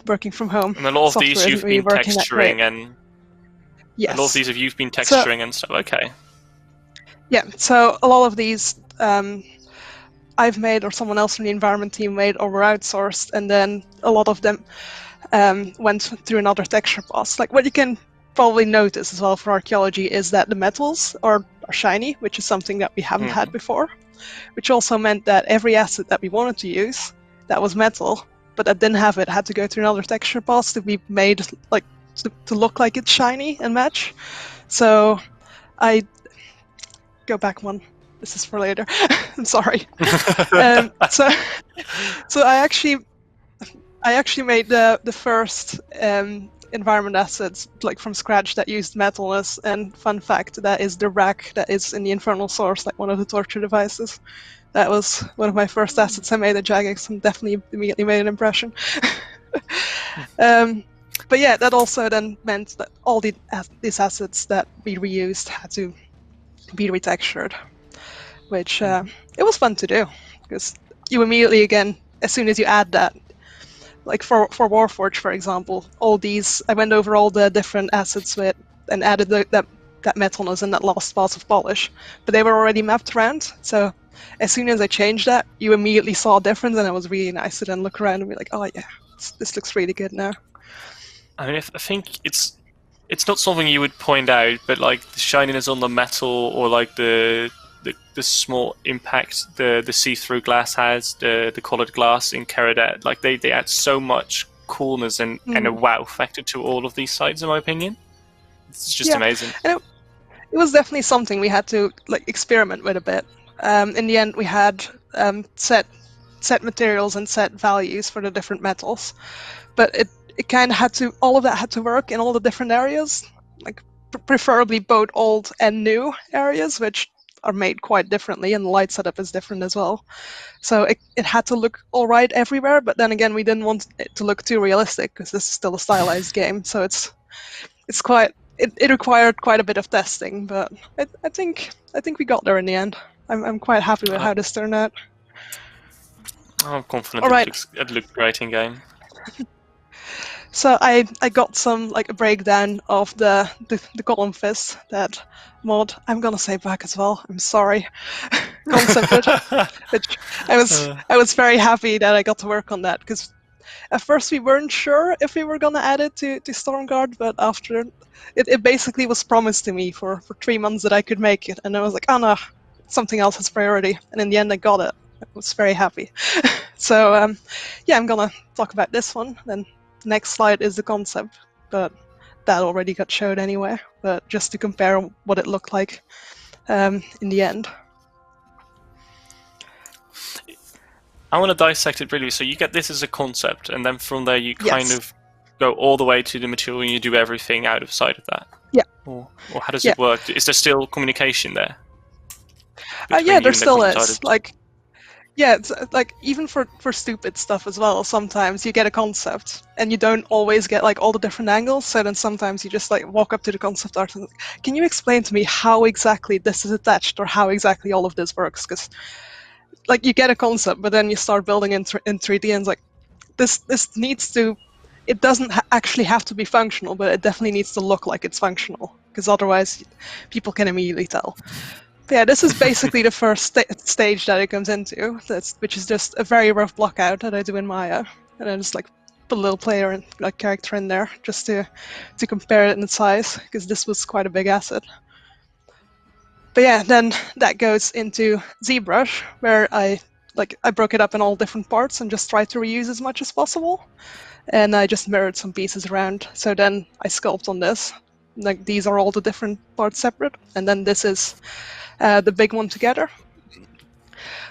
working from home. And a lot of these you've been texturing, and yes, a lot of these you've been texturing and stuff. Okay. Yeah, so a lot of these I've made, or someone else from the environment team made, or were outsourced, and then a lot of them went through another texture pass. Like what you can probably notice as well for archaeology is that the metals are shiny, which is something that we haven't had before, which also meant that every asset that we wanted to use that was metal, but that didn't have it, had to go through another texture pass to be made like to look like it's shiny and match. So I go back one. This is for later. I'm sorry. So I actually made the first environment assets like from scratch that used metalness. And fun fact, that is the rack that is in the Infernal Source, like one of the torture devices. That was one of my first assets I made at Jagex, and definitely immediately made an impression. But yeah, that also then meant that all these assets that we reused had to be retextured, which it was fun to do, because you immediately, again, as soon as you add that, like for Warforged, for example, I went over all the different assets with and added that metalness and that last pass of polish, but they were already mapped around. So as soon as I changed that, you immediately saw a difference, and it was really nice to then look around and be like, oh yeah, this looks really good now. I mean, I think it's not something you would point out, but like the shininess on the metal, or like the small impact the see-through glass has, the colored glass in Keradet, like they add so much coolness and a wow factor to all of these sides, in my opinion. It's just amazing. And it was definitely something we had to like experiment with a bit. In the end, we had set materials and set values for the different metals, but it kind of had to, all of that had to work in all the different areas, like preferably both old and new areas, which are made quite differently, and the light setup is different as well. So it had to look all right everywhere, but then again, we didn't want it to look too realistic, because this is still a stylized game, so it's quite, it required quite a bit of testing, but I think we got there in the end. I'm quite happy with how this turned out. I'm confident All right. it looked great in game. So I got some, like, a breakdown of the Golem Fist, that mod. I'm gonna say back as well, I'm sorry. Concept, which I was very happy that I got to work on that, because at first we weren't sure if we were gonna add it to Stormguard, but after it basically was promised to me for 3 months that I could make it, and I was like, oh no, something else has priority, and in the end I got it. I was very happy. So yeah, I'm gonna talk about this one. Then the next slide is the concept, but that already got showed anyway, but just to compare what it looked like in the end. I want to dissect it really. So you get this as a concept, and then from there you kind of go all the way to the material, and you do everything outside of that. Yeah. Or how does it work? Is there still communication there? Yeah, there still is. Like, yeah, it's, like, even for stupid stuff as well, sometimes you get a concept and you don't always get like all the different angles, so then sometimes you just like walk up to the concept art and like, can you explain to me how exactly this is attached, or how exactly all of this works? Because like, you get a concept, but then you start building in 3D, and it's like, this needs to, it doesn't actually have to be functional, but it definitely needs to look like it's functional, because otherwise people can immediately tell. But yeah, this is basically the first stage that it comes into, which is just a very rough block out that I do in Maya, and I just like put a little player and like character in there just to compare it in size, because this was quite a big asset. But yeah, then that goes into Zbrush, where I broke it up in all different parts and just tried to reuse as much as possible, and I just mirrored some pieces around. So then I sculpt on this. Like, these are all the different parts separate, and then this is the big one together.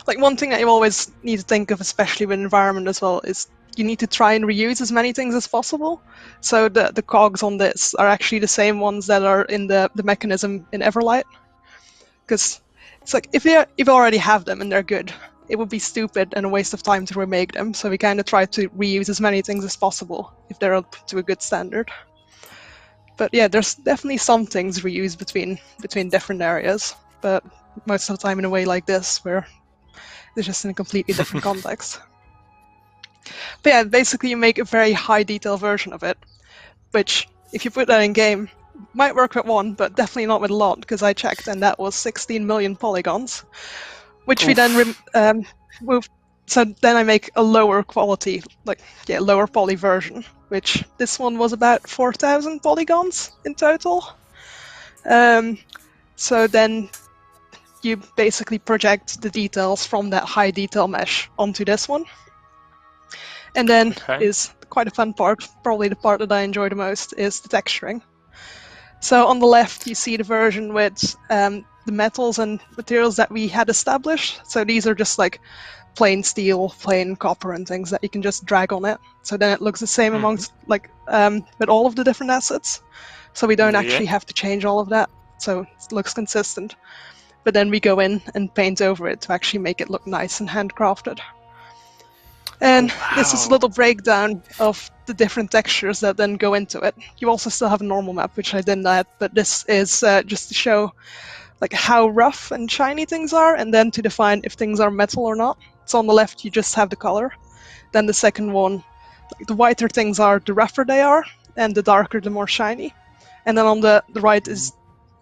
Like, one thing that you always need to think of, especially with environment as well, is you need to try and reuse as many things as possible. So the cogs on this are actually the same ones that are in the mechanism in Everlight. Because it's like, if you already have them and they're good, it would be stupid and a waste of time to remake them. So we kind of try to reuse as many things as possible if they're up to a good standard. But yeah, there's definitely some things reused between different areas, but most of the time in a way like this, where they're just in a completely different context. But yeah, basically you make a very high detail version of it, which, if you put that in game, might work with one, but definitely not with a lot, because I checked and that was 16 million polygons, which we then moved. So then I make a lower quality, lower poly version, which this one was about 4,000 polygons in total. So then you basically project the details from that high detail mesh onto this one. And then is quite a fun part, probably the part that I enjoy the most, is the texturing. So on the left, you see the version with the metals and materials that we had established. So these are just like plain steel, plain copper and things that you can just drag on it. So then it looks the same amongst, like, with all of the different assets. So we don't actually have to change all of that. So it looks consistent. but then we go in and paint over it to actually make it look nice and handcrafted. And this is a little breakdown of the different textures that then go into it. You also still have a normal map, which I didn't add, but this is just to show like how rough and shiny things are, and then to define if things are metal or not. So on the left, you just have the color. Then the second one, like the whiter things are, the rougher they are, and the darker, the more shiny. And then on the right is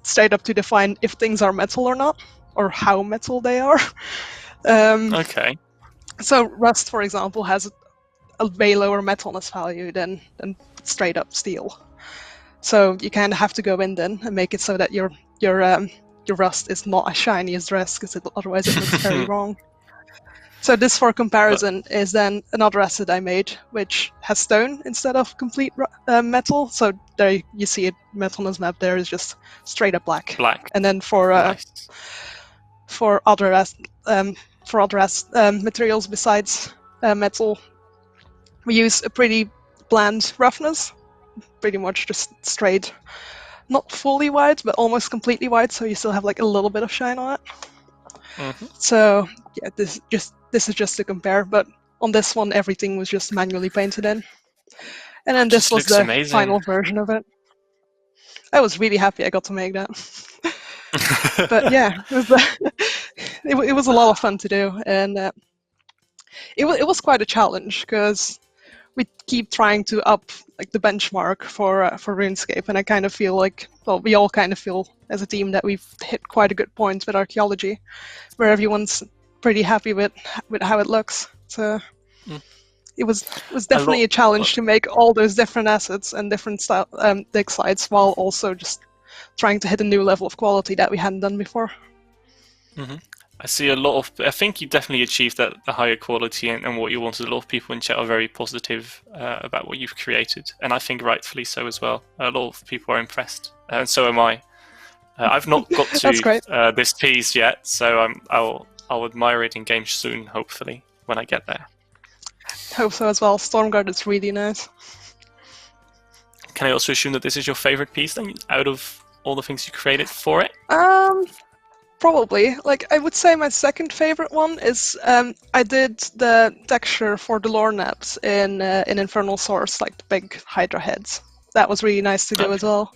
straight up to define if things are metal or not, or how metal they are. Okay. So Rust, for example, has a way lower metalness value than straight up steel. So you kind of have to go in then and make it so that your Rust is not as shiny as the rest, because otherwise it looks very wrong. So this, for comparison, is then another asset I made, which has stone instead of complete metal. So there you see it, metalness map there is just straight up black. Black. And then for Nice. for other materials besides metal, we use a pretty bland roughness, pretty much just straight, not fully white, but almost completely white, so you still have like a little bit of shine on it. Mhm. So yeah, this is just to compare, but on this one everything was just manually painted in. And then this was Just looks the amazing. final version of it. I was really happy I got to make that. But yeah, it was a lot of fun to do, and it was quite a challenge, because we keep trying to up like the benchmark for RuneScape, and I kind of feel like, well, we all kind of feel as a team that we've hit quite a good point with Archaeology, where everyone's pretty happy with how it looks. So it was definitely a challenge to make all those different assets and different style dig sites, while also just trying to hit a new level of quality that we hadn't done before. Mm-hmm. I see a lot of. I think you definitely achieved that the higher quality and what you wanted. A lot of people in chat are very positive about what you've created, and I think rightfully so as well. A lot of people are impressed, and so am I. I've not got to this piece yet, so I'll admire it in game soon, hopefully, when I get there. Hope so as well. Stormguard is really nice. Can I also assume that this is your favorite piece then, out of all the things you created for it? Probably. Like, I would say my second favorite one is I did the texture for the lore naps in Infernal Source, like the big Hydra heads. That was really nice to do as well.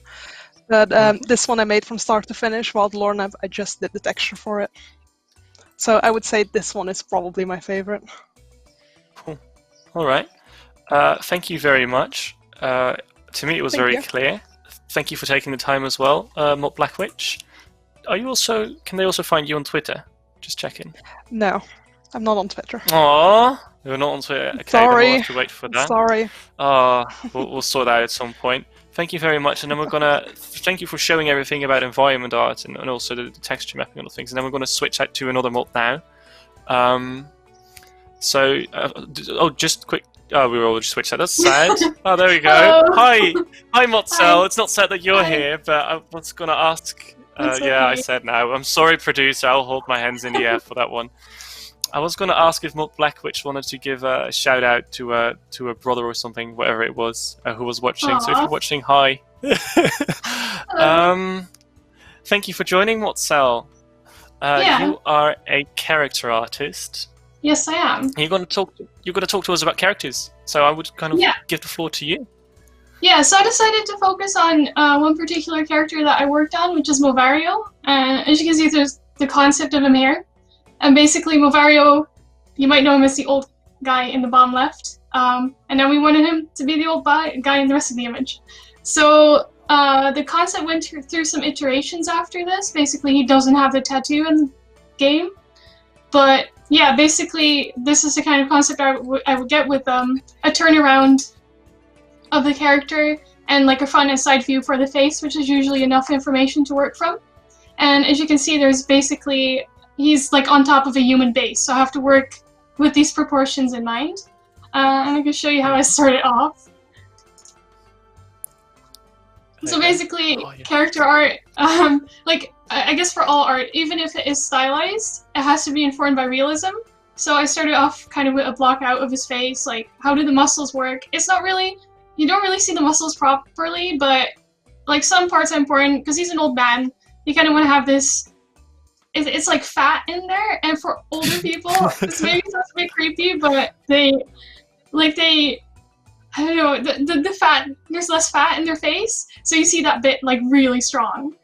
But this one I made from start to finish, while the lore nap I just did the texture for it. So I would say this one is probably my favorite. Cool. All right. Thank you very much. To me, it was very clear. Thank you for taking the time as well, Mott Black Witch. Are you also? Can they also find you on Twitter? Just checking. No, I'm not on Twitter. Aww, you're not on Twitter. Okay, Sorry. then we'll have to wait for that. Sorry. We'll sort that out at some point. Thank you very much, and then we're gonna thank you for showing everything about environment art and also the texture mapping and all things. And then we're gonna switch out to another mod now. Just quick. Oh, we were all just switched out. That's sad. Oh, there we go. Hi, Motzel. It's not sad that you're here, but I was gonna ask. Yeah, I said now. I'm sorry, producer. I'll hold my hands in the air for that one. I was going to ask if Mott Black Witch wanted to give a shout out to a brother or something, whatever it was, who was watching. Aww. So if you're watching, hi. Thank you for joining, Motzel. You are a character artist. Yes, I am. You're going to talk to us about characters. So I would kind of give the floor to you. Yeah, so I decided to focus on one particular character that I worked on, which is Movario. As you can see, there's the concept of him here. And basically, Movario, you might know him as the old guy in the bottom left. And then we wanted him to be the old guy in the rest of the image. So the concept went through some iterations after this. Basically, he doesn't have the tattoo in the game. But yeah, basically, this is the kind of concept I would get with a turnaround of the character and like a front and side view for the face, which is usually enough information to work from. And as you can see, there's basically, he's like on top of a human base, so I have to work with these proportions in mind. And I can show you how I started off. So basically, character art, like I guess for all art, even if it is stylized, it has to be informed by realism. So I started off kind of with a block out of his face, like how do the muscles work? It's not really, you don't really see the muscles properly, but like some parts are important because he's an old man. You kind of want to have this it's like fat in there, and for older people, this maybe sounds a bit creepy, but they I don't know, the fat, there's less fat in their face, so you see that bit like really strong.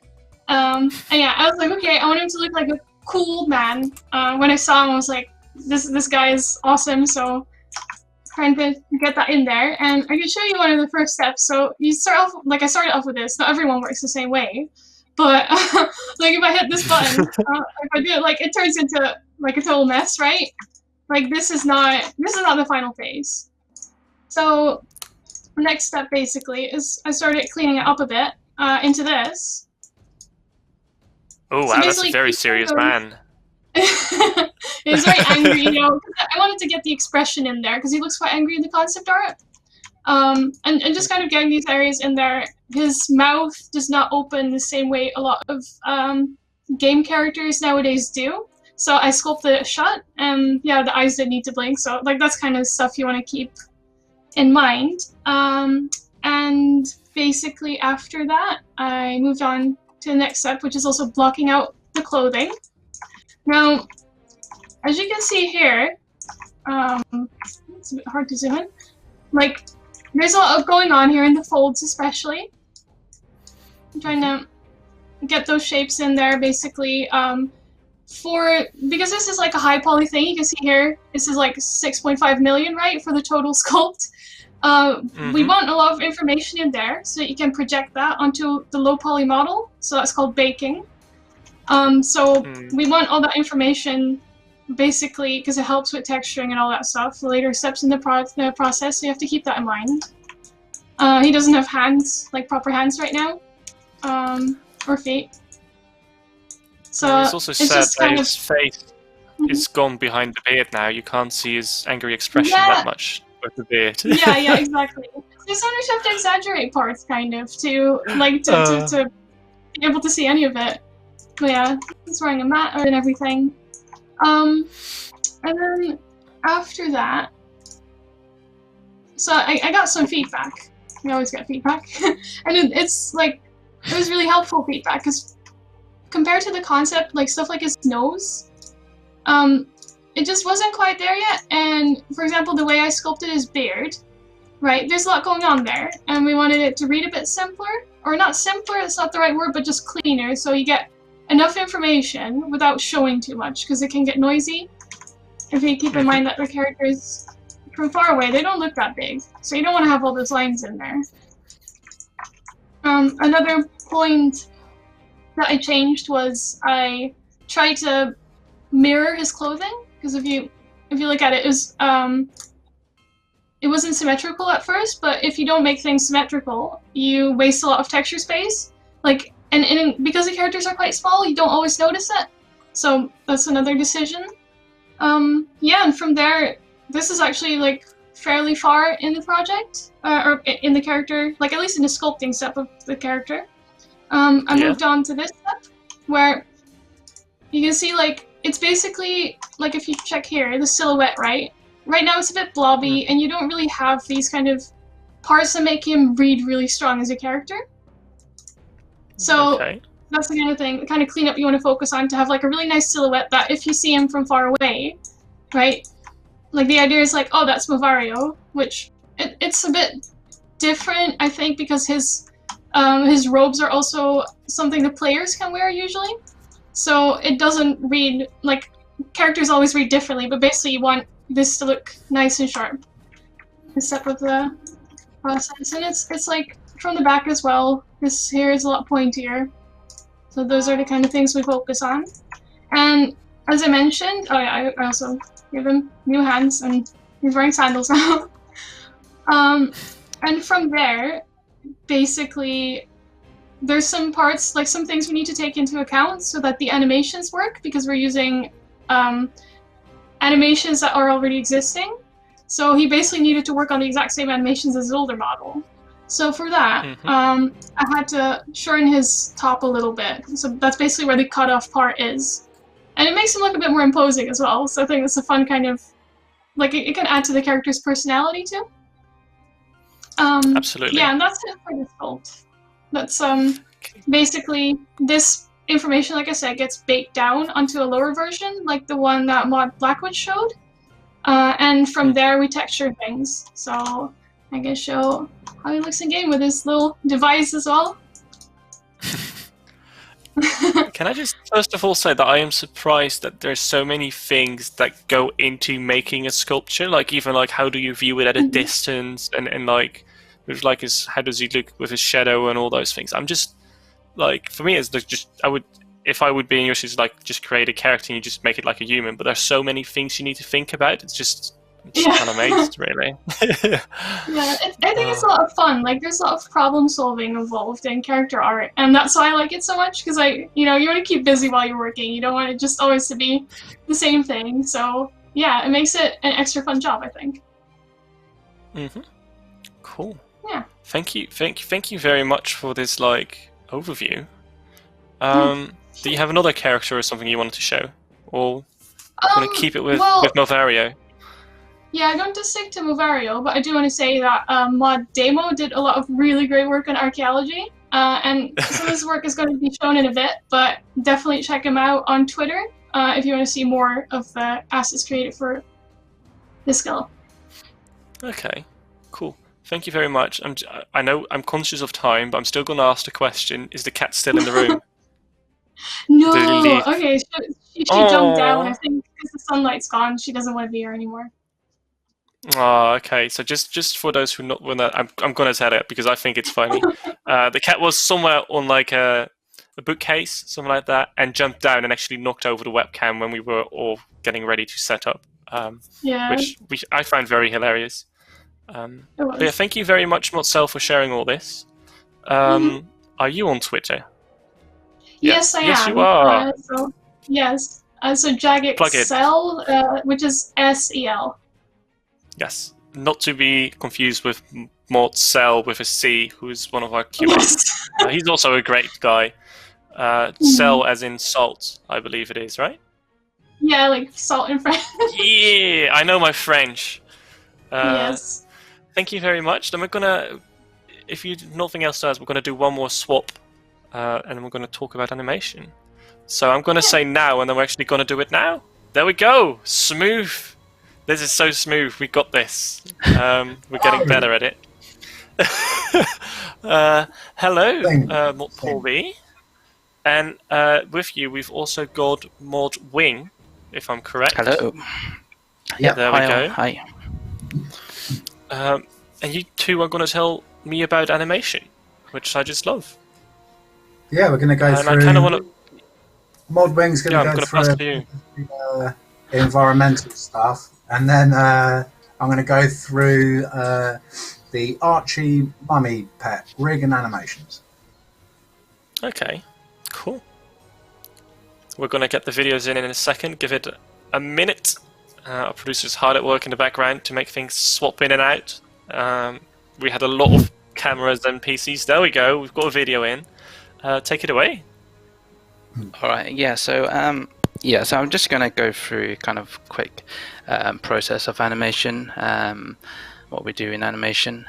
And yeah, I was like, okay, I want him to look like a cool old man. When I saw him, I was like, this guy is awesome, so trying to get that in there. And I can show you one of the first steps. So you start off, like I started off with this, not everyone works the same way, but like if I hit this button, if I do it, like it turns into like a total mess, right? Like this is not the final phase. So the next step basically is I started cleaning it up a bit into this. Oh, So wow, that's a very serious man. He's very angry, you know. I wanted to get the expression in there because he looks quite angry in the concept art. And just kind of getting these areas in there. His mouth does not open the same way a lot of game characters nowadays do. So I sculpted it shut, and yeah, the eyes did need to blink. So like that's kind of stuff you want to keep in mind. And basically after that, I moved on to the next step, which is also blocking out the clothing. Now, as you can see here, it's a bit hard to zoom in. Like, there's a lot going on here in the folds, especially. I'm trying to get those shapes in there, basically. Because this is like a high poly thing, you can see here, this is like 6.5 million, right, for the total sculpt. We want a lot of information in there so that you can project that onto the low poly model. So that's called baking. We want all that information basically because it helps with texturing and all that stuff. The later steps in the process, so you have to keep that in mind. He doesn't have hands, like proper hands right now, or feet. So it's also sad that his face is gone behind the beard now. You can't see his angry expression that much with the beard. yeah, exactly. You sometimes have to exaggerate parts, kind of, to be able to see any of it. But yeah, he's wearing a mat and everything. And then after that, so I got some feedback. We always get feedback, and it's like it was really helpful feedback because compared to the concept, like stuff like his nose, it just wasn't quite there yet. And for example, the way I sculpted his beard, right? There's a lot going on there, and we wanted it to read a bit simpler, or not simpler. It's not the right word, but just cleaner, so you get enough information without showing too much, because it can get noisy. If you keep in mind that the characters from far away, they don't look that big, so you don't want to have all those lines in there. Another point that I changed was I tried to mirror his clothing, because if you look at it, it wasn't symmetrical at first, but if you don't make things symmetrical, you waste a lot of texture space. Like, and because the characters are quite small, you don't always notice it. So that's another decision. Yeah, and from there, this is actually like fairly far in the project, or in the character, like at least in the sculpting step of the character. I moved on to this step, where you can see like, it's basically, like if you check here, the silhouette, right? Right now it's a bit blobby, and you don't really have these kind of parts that make him read really strong as a character. So that's the kind of thing, the kind of cleanup you want to focus on, to have like a really nice silhouette that if you see him from far away, right? Like the idea is like, oh, that's Movario, which it's a bit different, I think, because his robes are also something the players can wear usually. So it doesn't read, like, characters always read differently, but basically you want this to look nice and sharp. This step of the process, and it's like from the back as well. This here is a lot pointier. So those are the kind of things we focus on. And as I mentioned, oh yeah, I also give him new hands, and he's wearing sandals now. And from there, basically, there's some parts, like some things we need to take into account so that the animations work, because we're using animations that are already existing. So he basically needed to work on the exact same animations as his older model. So for that, I had to shorten his top a little bit. So that's basically where the cutoff part is. And it makes him look a bit more imposing as well. So I think it's a fun kind of, like, it can add to the character's personality too. Absolutely. Yeah, and that's it for the sculpt. That's basically this information, like I said, gets baked down onto a lower version, like the one that Mod Blackwood showed. And from there we texture things. So I can show how he looks in game with his little device as well. Can I just first of all say that I am surprised that there's so many things that go into making a sculpture, like even like how do you view it at a distance, and like with like his, how does he look with his shadow and all those things. I'm just like, for me it's like just, I would, if I would be in your shoes, like just create a character and you just make it like a human, but there's so many things you need to think about. It's just, I'm just kind of amazed, really. Yeah, I think it's a lot of fun. Like, there's a lot of problem solving involved in character art, and that's why I like it so much. Because you want to keep busy while you're working. You don't want it just always to be the same thing. So yeah, it makes it an extra fun job, I think. Cool. Yeah. Thank you very much for this like overview. Do you have another character or something you wanted to show, or want to keep it with Melvario? Yeah, I'm going to stick to Movario, but I do want to say that Mod Demo did a lot of really great work on archaeology, and some of his work is going to be shown in a bit, but definitely check him out on Twitter if you want to see more of the assets created for this skill. Okay, cool. Thank you very much. I know I'm conscious of time, but I'm still going to ask the question: is the cat still in the room? No. Okay, she jumped down. I think because the sunlight's gone, she doesn't want to be here anymore. Oh, okay. So just for those who not when I'm gonna tell it because I think it's funny. The cat was somewhere on like a bookcase, something like that, and jumped down and actually knocked over the webcam when we were all getting ready to set up. Which I find very hilarious. But yeah, thank you very much, Motzel, for sharing all this. Are you on Twitter? Yes, I am. Yes, you are. So Jagged Cell, which is SEL. Yes, not to be confused with Motzel with a C, who is one of our QAs. He's also a great guy. Cell as in salt, I believe it is, right? Yeah, like salt in French. Yeah, I know my French. Yes. Thank you very much. Then we're gonna, if you nothing else does, we're gonna do one more swap, and then we're gonna talk about animation. So I'm gonna say now, and then we're actually gonna do it now. There we go. Smooth. This is so smooth. We got this. We're getting better at it. Hello, Paul B. And with you, we've also got Mod Wing, if I'm correct. Hello. Yeah, there we go. Hi. And you two are going to tell me about animation, which I just love. Yeah, we're going to go and through. I kind of want to. Mod Wing's going to go pass through to you. The environmental stuff, and then I'm going to go through the Archie mummy pet rig and animations. Okay, cool. We're going to get the videos in a second. Give it a minute. Our producer's hard at work in the background to make things swap in and out. We had a lot of cameras and PCs. There we go. We've got a video in. Take it away. All right. Yeah. So so I'm just going to go through kind of quick process of animation. What we do in animation.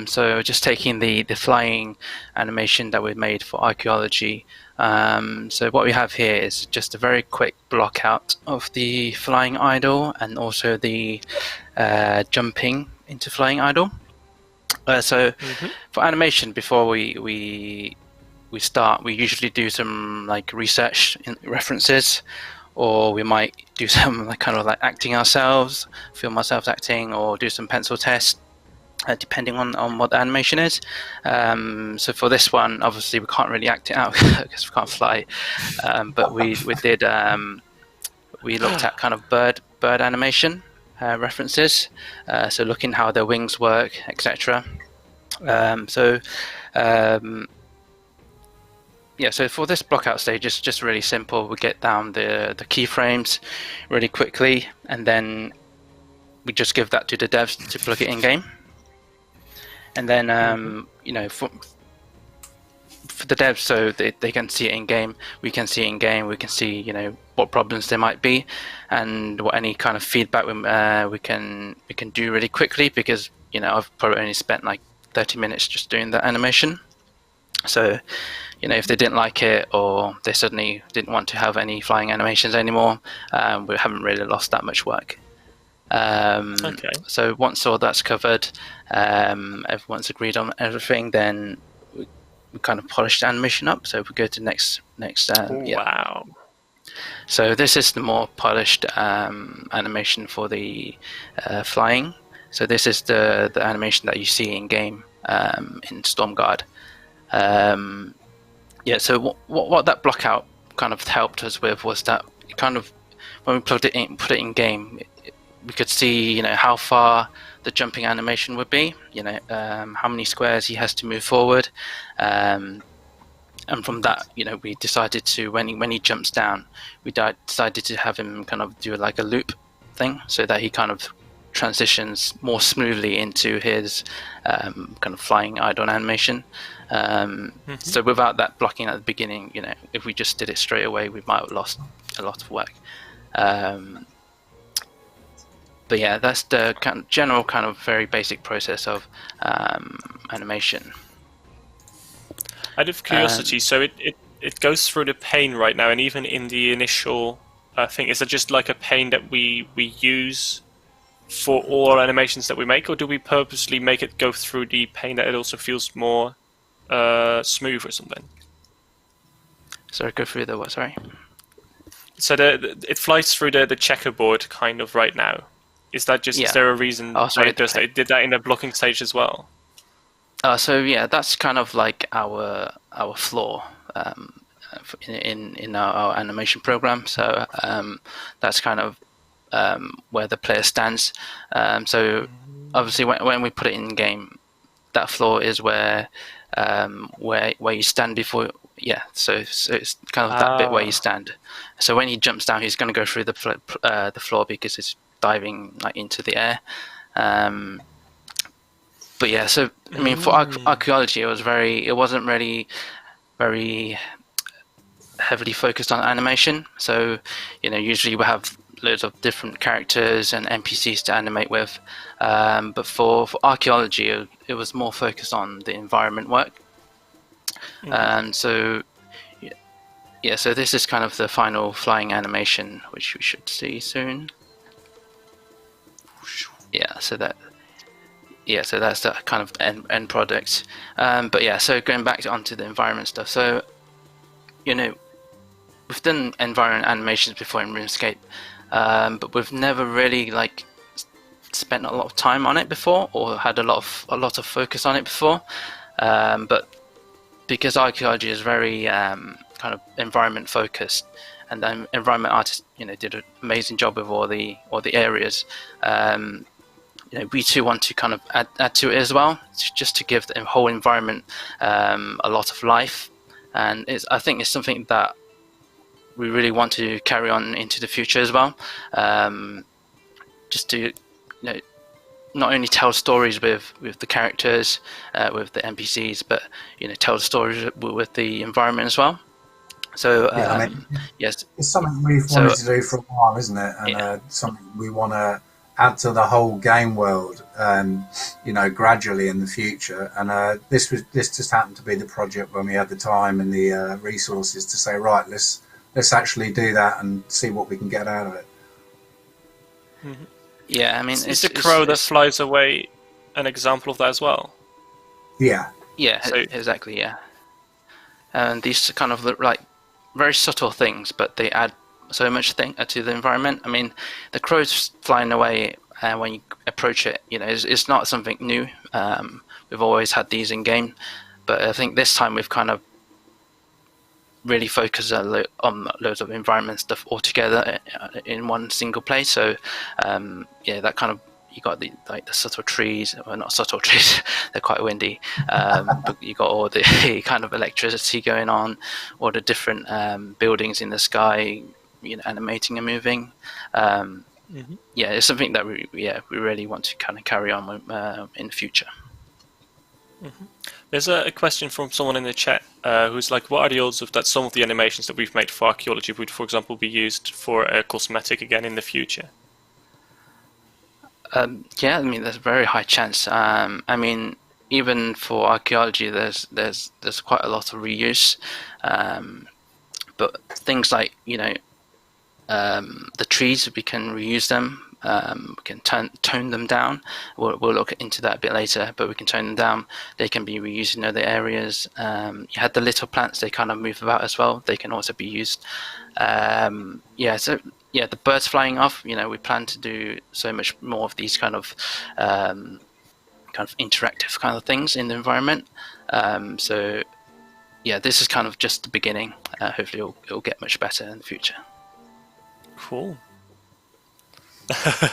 So just taking the flying animation that we've made for archaeology. So what we have here is just a very quick block out of the flying idol and also the jumping into flying idol. For animation, before we start, we usually do some like research in references, or we might do some like kind of like acting ourselves, film ourselves acting, or do some pencil tests, depending on what the animation is. So for this one, obviously we can't really act it out because we can't fly, but we did we looked at kind of bird animation references, so looking how their wings work, etc. So for this blockout stage, it's just really simple. We get down the keyframes really quickly, and then we just give that to the devs to plug it in game. And then for the devs, so they can see it in game. We can see it in game. We can see what problems there might be, and what any kind of feedback we can do really quickly, because I've probably only spent like 30 minutes just doing the animation. So, if they didn't like it or they suddenly didn't want to have any flying animations anymore, we haven't really lost that much work. Okay. So once all that's covered, everyone's agreed on everything, then we kind of polish the animation up. So if we go to next. Wow. So this is the more polished animation for the flying. So this is the animation that you see in game in Stormguard. So what that blockout kind of helped us with was that it kind of, when we put it in game, we could see how far the jumping animation would be, how many squares he has to move forward, and from that, we decided to, when he jumps down, we decided to have him kind of do like a loop thing, so that he kind of transitions more smoothly into his kind of flying idle animation. So without that blocking at the beginning, if we just did it straight away, we might have lost a lot of work. But yeah, that's the general kind of very basic process of animation. Out of curiosity, so it goes through the pane right now, and even in the initial thing, is it just like a pane that we use for all our animations that we make, or do we purposely make it go through the pane that it also feels more smooth or something? Sorry, go through the what? Sorry. So it flies through the checkerboard kind of right now. Is that just? Yeah. Is there a reason why it does that? It did that in the blocking stage as well. So yeah, that's kind of like our flaw in our animation program. So that's kind of where the player stands. So obviously, when we put it in game, that flaw is where you stand before. Yeah, so it's kind of that bit where you stand. So when he jumps down, he's going to go through the floor because it's diving like into the air. But yeah, so I mean, for archaeology, it wasn't really very heavily focused on animation. So usually we have loads of different characters and NPCs to animate with. But for archaeology, it was more focused on the environment work. So this is kind of the final flying animation, which we should see soon. So that's the kind of end product. But yeah, so going back onto the environment stuff. So we've done environment animations before in RuneScape, but we've never really like spent a lot of time on it before, or had a lot of focus on it before. But because archaeology is very kind of environment focused, and then environment artists did an amazing job with all the areas. We too want to kind of add to it as well, just to give the whole environment a lot of life, and I think it's something that we really want to carry on into the future as well, just to not only tell stories with the characters, with the NPCs, but tell the stories with the environment as well. So yes, it's something we've wanted to do for a while, isn't it? And something we want to add to the whole game world, gradually in the future. And this just happened to be the project when we had the time and the resources to say, right, let's actually do that and see what we can get out of it. Mm-hmm. Yeah, I mean, is the crow that flies away an example of that as well? Yeah. Yeah, so, exactly. Yeah, and these kind of look like very subtle things, but they add so much to the environment. I mean, the crow's flying away, and when you approach it, it's not something new. We've always had these in game, but I think this time we've kind of really focused on loads of environment stuff all together in one single place. So that kind of, you got the subtle trees, well, not subtle trees, they're quite windy, but you got all the kind of electricity going on, all the different buildings in the sky, animating and moving. It's something that we really want to kind of carry on with, in the future. Mm-hmm. There's a question from someone in the chat who's like, what are the odds of that some of the animations that we've made for archaeology would, for example, be used for a cosmetic again in the future? I mean, there's a very high chance. I mean, even for archaeology, there's quite a lot of reuse, but things like the trees, we can reuse them. We can tone them down. We'll look into that a bit later, but we can tone them down. They can be reused in other areas. You had the little plants; they kind of move about as well. They can also be used. The birds flying off. We plan to do so much more of these kind of interactive kind of things in the environment. This is kind of just the beginning. Hopefully, it'll get much better in the future. Cool.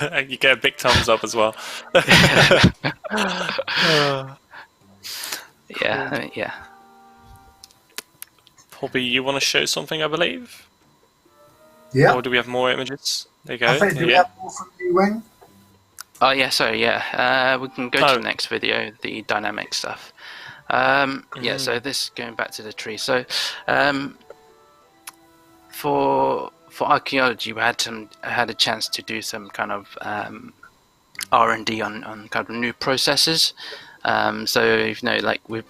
And you get a big thumbs up as well. Yeah. Poppy, you want to show something, I believe? Yeah. Or do we have more images? There you go. I think, do we have more from you, Wing? Oh yeah, sorry, yeah. We can go to the next video, the dynamic stuff. So this, going back to the tree. So for archaeology, we had a chance to do some kind of R&D on kind of new processes. So we've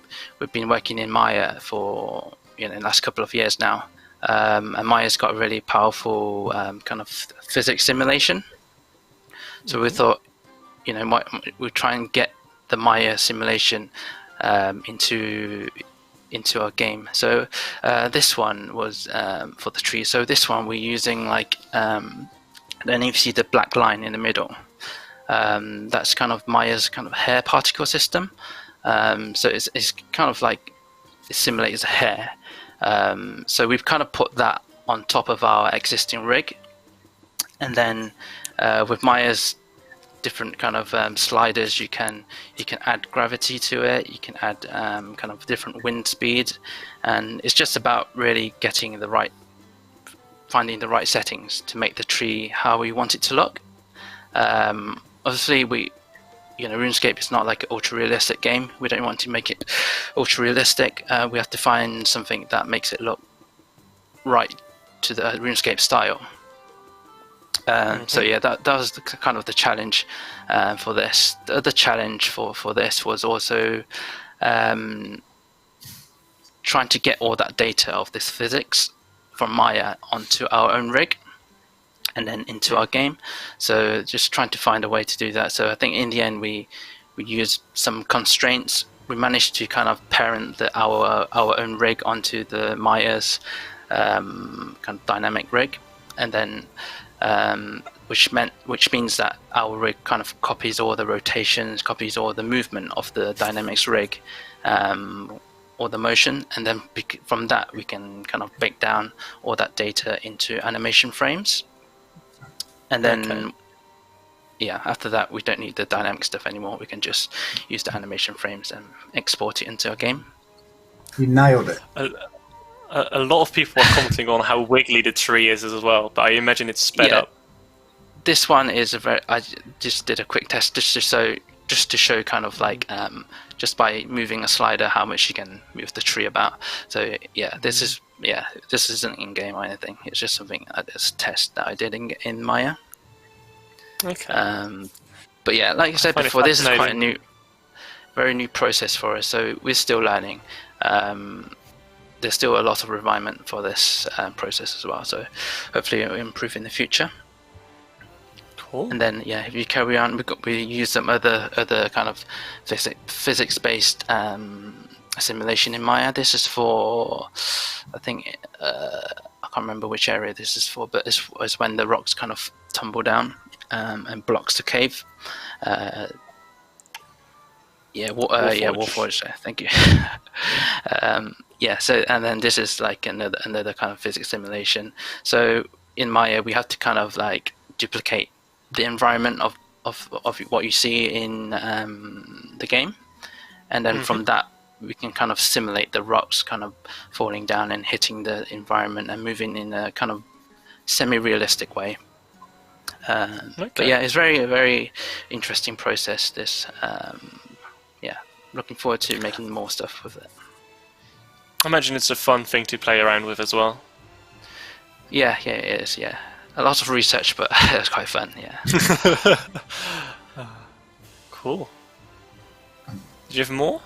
been working in Maya for the last couple of years now, and Maya's got a really powerful kind of physics simulation. So we thought, we'd try and get the Maya simulation into our game. So this one was for the tree. So this one we're using then you see the black line in the middle. That's kind of Maya's kind of hair particle system. So it's kind of like it simulates a hair. So we've kind of put that on top of our existing rig, and then with Maya's different kind of sliders, you can add gravity to it. You can add kind of different wind speed, and it's just about really finding the right settings to make the tree how we want it to look. Obviously, RuneScape is not like an ultra realistic game. We don't want to make it ultra realistic. We have to find something that makes it look right to the RuneScape style. So yeah, that was kind of the challenge for this. The other challenge for this was also trying to get all that data of this physics from Maya onto our own rig and then into our game. So just trying to find a way to do that. So I think in the end we used some constraints. We managed to kind of parent our own rig onto the Maya's kind of dynamic rig, and then which means that our rig kind of copies all the rotations, copies all the movement of the dynamics rig, or the motion, and then from that we can kind of break down all that data into animation frames, and then after that we don't need the dynamic stuff anymore. We can just use the animation frames and export it into our game. You nailed it. A lot of people are commenting on how wiggly the tree is as well, but I imagine it's sped up. This one is I just did a quick test just to show kind of like just by moving a slider how much you can move the tree about. So this isn't in game or anything. It's just something this test that I did in Maya. Okay. But yeah, like I said before, this is quite a very new process for us. So we're still learning. There's still a lot of refinement for this process as well. So hopefully it will improve in the future. Cool. And then if you carry on, we use some other kind of physics-based simulation in Maya. This is for, I think I can't remember which area this is for, but it's when the rocks kind of tumble down and blocks the cave. Warforged. Thank you. So and then this is like another kind of physics simulation. So in Maya we have to kind of like duplicate the environment of what you see in the game, and then from that we can kind of simulate the rocks kind of falling down and hitting the environment and moving in a kind of semi-realistic way. But it's very, very interesting process, this. Looking forward to making more stuff with it. I imagine it's a fun thing to play around with as well. Yeah, it is, yeah. A lot of research, but it's quite fun, yeah. Cool. Did you have more?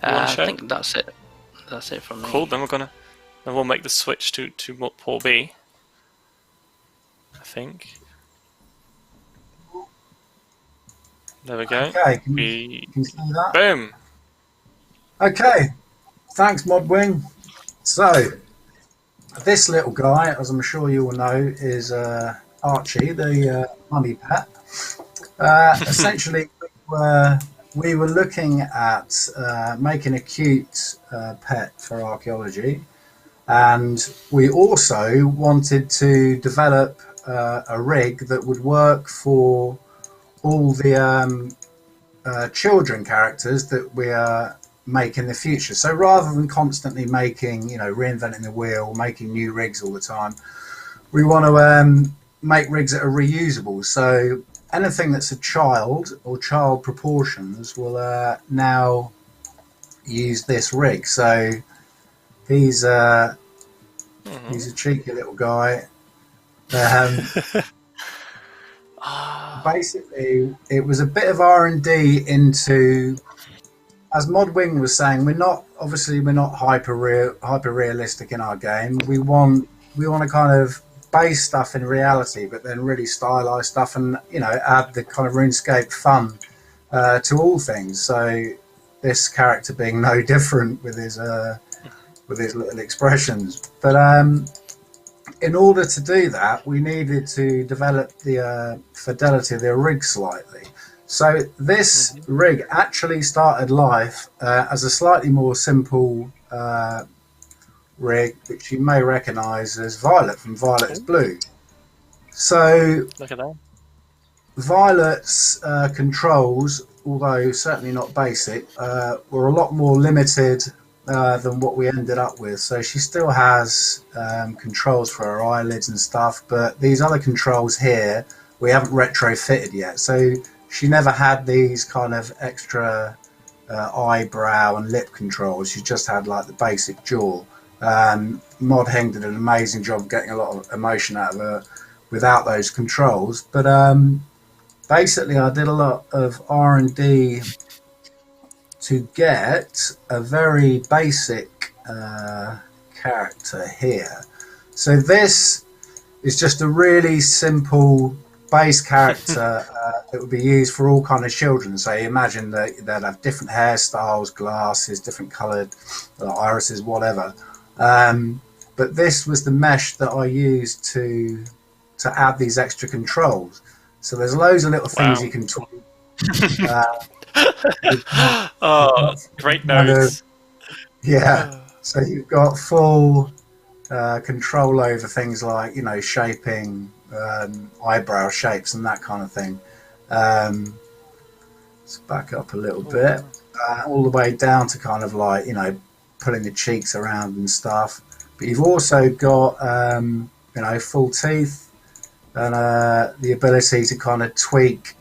You wanna I show? think that's it. That's it from me. Cool. Then we'll make the switch to Paul B. I think. There we go. Okay, can you see that? Boom. Okay, thanks Modwing. So, this little guy, as I'm sure you all know, is Archie, the mummy pet. Essentially, we were looking at making a cute pet for archaeology, and we also wanted to develop a rig that would work for all the children characters that we are make in the future. So rather than constantly making, reinventing the wheel, making new rigs all the time, we want to make rigs that are reusable. So anything that's a child or child proportions will now use this rig. So he's a cheeky little guy. Basically, it was a bit of R&D into, as Modwing was saying, we're not hyper realistic in our game. We want to kind of base stuff in reality, but then really stylize stuff and add the kind of RuneScape fun to all things. So this character being no different with his little expressions. But in order to do that, we needed to develop the fidelity of the rig slightly. So this rig actually started life as a slightly more simple rig, which you may recognise as Violet from Violet is Blue. So Look at that. Violet's controls, although certainly not basic, were a lot more limited than what we ended up with. So she still has controls for her eyelids and stuff, but these other controls here we haven't retrofitted yet. So she never had these kind of extra eyebrow and lip controls. She just had like the basic jaw. Mod Heng did an amazing job getting a lot of emotion out of her without those controls. But basically I did a lot of R&D to get a very basic character here. So this is just a really simple base character that would be used for all kind of children. So you imagine that they'd have different hairstyles, glasses, different coloured irises, whatever. But this was the mesh that I used to add these extra controls. So there's loads of little things you can tweak. Oh, great notes. Yeah, so you've got full control over things like shaping, eyebrow shapes and that kind of thing. Let's back up a little bit, all the way down to kind of like pulling the cheeks around and stuff. But you've also got full teeth and the ability to kind of tweak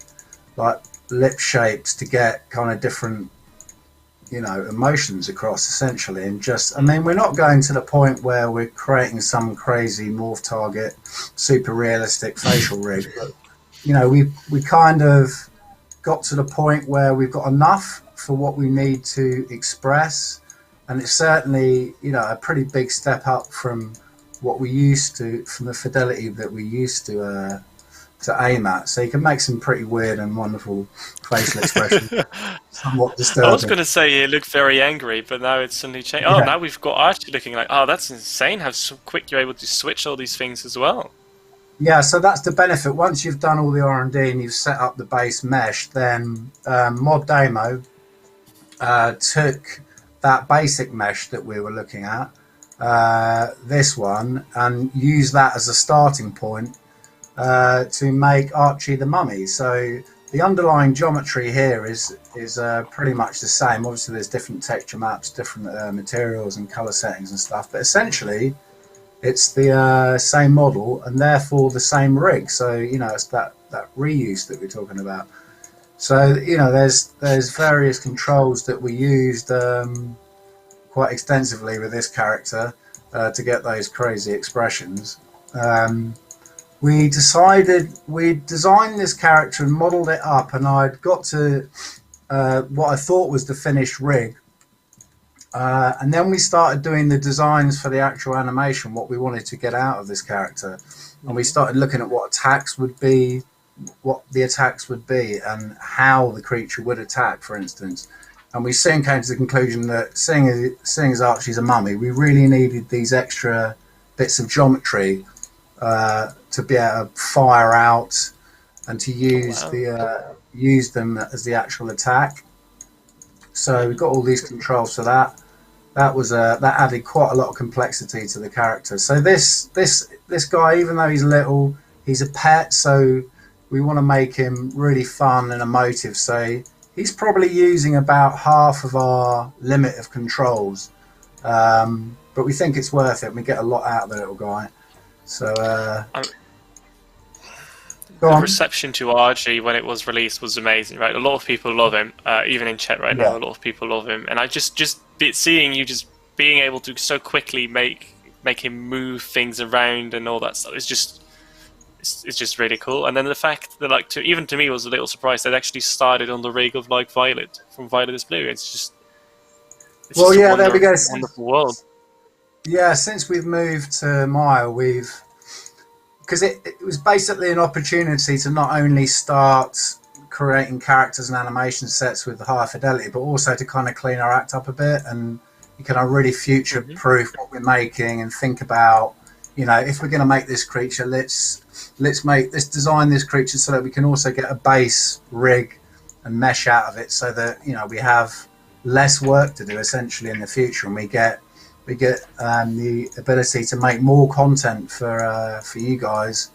like lip shapes to get kind of different emotions across, essentially. And we're not going to the point where we're creating some crazy morph target super realistic facial rig, but we kind of got to the point where we've got enough for what we need to express, and it's certainly a pretty big step up from what we used to, from the fidelity that we used to aim at. So you can make some pretty weird and wonderful facial expressions. Somewhat disturbing. I was going to say it looked very angry, but now it's suddenly changed. Oh, now we've got Archie looking like, oh, that's insane how quick you're able to switch all these things as well. Yeah, so that's the benefit. Once you've done all the R&D and you've set up the base mesh, then Mod Demo took that basic mesh that we were looking at, this one, and used that as a starting point to make Archie the mummy. So the underlying geometry here is pretty much the same. Obviously there's different texture maps, different materials and color settings and stuff, but essentially it's the same model and therefore the same rig. So it's that reuse that we're talking about. So there's various controls that we used quite extensively with this character to get those crazy expressions. We designed this character and modelled it up, and I'd got to what I thought was the finished rig. And then we started doing the designs for the actual animation, what we wanted to get out of this character. And we started looking at what attacks would be, what the attacks would be, and how the creature would attack, for instance. And we soon came to the conclusion that, seeing as Archie's a mummy, we really needed these extra bits of geometry to be able to fire out and to use use them as the actual attack. So we got all these controls for that. That added quite a lot of complexity to the character. So this guy, even though he's little, he's a pet. So we want to make him really fun and emotive. So he's probably using about half of our limit of controls, but we think it's worth it. We get a lot out of the little guy. So the reception to Archie when it was released was amazing, right? A lot of people love him, even in chat right now. A lot of people love him, and I just seeing you just being able to so quickly make him move things around and all that stuff is just it's just really cool. And then the fact that, like, even to me was a little surprised that it actually started on the rig of like Violet from Violet is Blue. It's just there we go. Wonderful world. Yeah, since we've moved to Mile, because it was basically an opportunity to not only start creating characters and animation sets with higher fidelity, but also to kind of clean our act up a bit, and you can really future-proof what we're making and think about, you know, if we're going to make this creature, let's design this creature so that we can also get a base rig and mesh out of it, so that, you know, we have less work to do essentially in the future, and we get the ability to make more content for you guys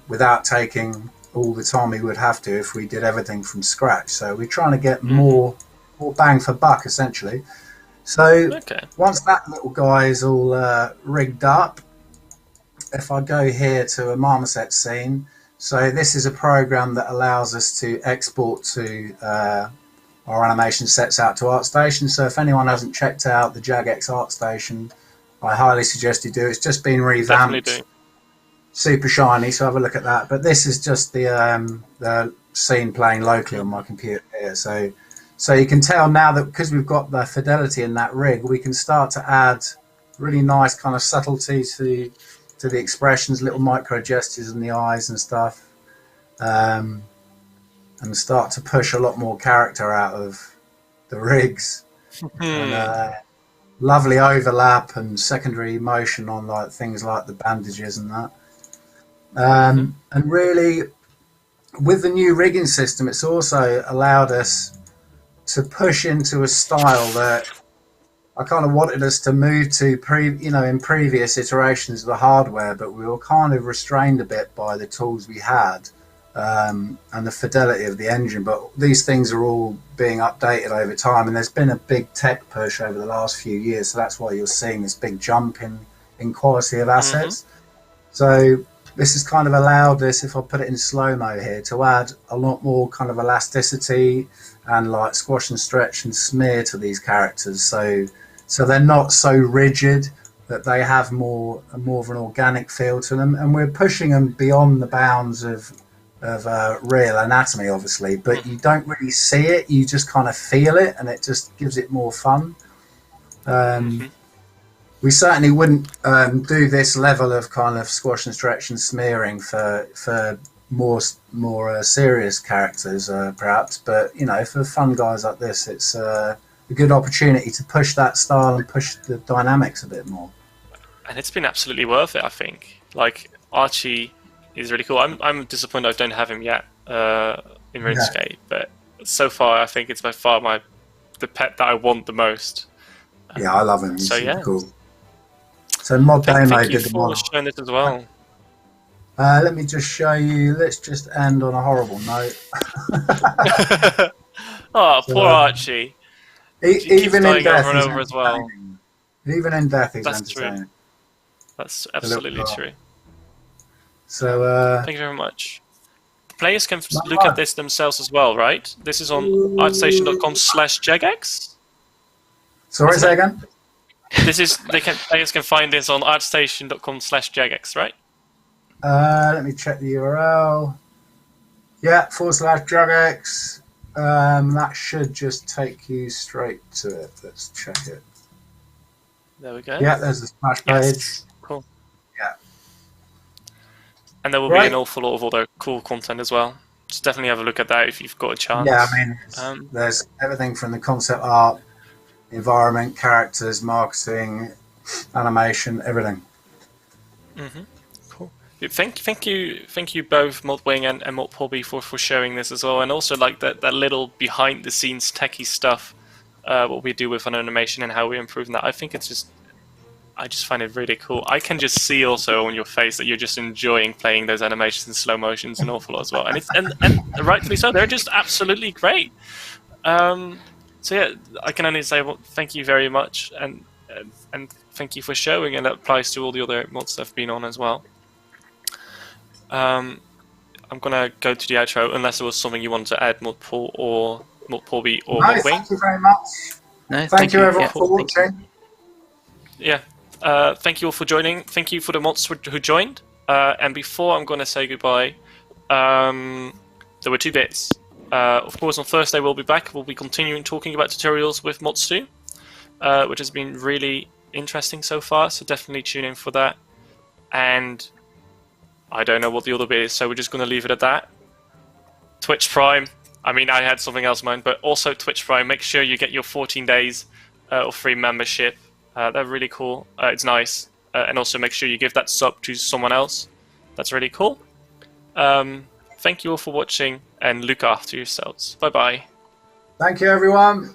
without taking all the time we would have to if we did everything from scratch. So we're trying to get more bang for buck essentially. So once that little guy is all rigged up, if I go here to a marmoset scene, so this is a program that allows us to export to our animation sets out to ArtStation. So if anyone hasn't checked out the Jagex ArtStation, I highly suggest you do. It's just been revamped, super shiny, so have a look at that. But this is just the scene playing locally on my computer here. So you can tell now that because we've got the fidelity in that rig, we can start to add really nice kind of subtlety to the expressions, little micro gestures in the eyes and stuff. And start to push a lot more character out of the rigs. And lovely overlap and secondary motion on like things like the bandages and that. And really, with the new rigging system, it's also allowed us to push into a style that I kind of wanted us to move to in previous iterations of the hardware, but we were kind of restrained a bit by the tools we had. And the fidelity of the engine, but these things are all being updated over time, and there's been a big tech push over the last few years, so that's why you're seeing this big jump in quality of assets. So this has kind of allowed us, if I put it in slow-mo here, to add a lot more kind of elasticity and like squash and stretch and smear to these characters, so they're not so rigid, that they have more of an organic feel to them, and we're pushing them beyond the bounds of real anatomy, obviously, but you don't really see it, you just kind of feel it, and it just gives it more fun. We certainly wouldn't do this level of kind of squash and stretch and smearing for more serious characters, perhaps, but you know, for fun guys like this, it's a good opportunity to push that style and push the dynamics a bit more. And it's been absolutely worth it, I think. Like, Archie is really cool. I'm disappointed I don't have him yet in RuneScape, but so far I think it's by far the pet that I want the most. Yeah, I love him. He's so cool. So Mod Demo thank you did the for mod. showing this as well. Let me just show you. Let's just end on a horrible note. Oh, poor Archie. Even in death, over and over as well. Even in death, he's That's entertaining. true. That's absolutely true. So thank you very much. Players can look at this themselves as well, right? This is on artstation.com/jagex. Sorry, say again. Players can find this on artstation.com/jagex, right? Let me check the URL. Yeah, /jagex. That should just take you straight to it. Let's check it. There we go. Yeah, there's the splash page. Yes. Cool. Yeah. And there will be an awful lot of other cool content as well. Just definitely have a look at that if you've got a chance. Yeah, I mean, there's everything from the concept art, environment, characters, marketing, animation, everything. Mm-hmm. Cool. Thank you both, Modwing and Modpobby for sharing this as well, and also like that little behind the scenes techie stuff, what we do with an animation and how we improve that. I think I just find it really cool. I can just see also on your face that you're just enjoying playing those animations in slow motions an awful lot as well, and rightfully so. They're just absolutely great. So yeah, I can only say thank you very much, and thank you for showing, and that applies to all the other mods that have been on as well. I'm gonna go to the outro unless there was something you wanted to add, Modpaul or Modpobby or Modwing. Thank you very much. No, thank you everyone for watching. Yeah. Thank you all for joining. Thank you for the mods who joined. And before I'm going to say goodbye, there were two bits. Of course, on Thursday we'll be back. We'll be continuing talking about tutorials with mods too, which has been really interesting so far. So definitely tune in for that. And I don't know what the other bit is, so we're just going to leave it at that. Twitch Prime. I mean, I had something else in mind, but also Twitch Prime. Make sure you get your 14 days of free membership. They're really cool. It's nice. And also make sure you give that sub to someone else. That's really cool. Thank you all for watching, and look after yourselves. Bye-bye. Thank you, everyone.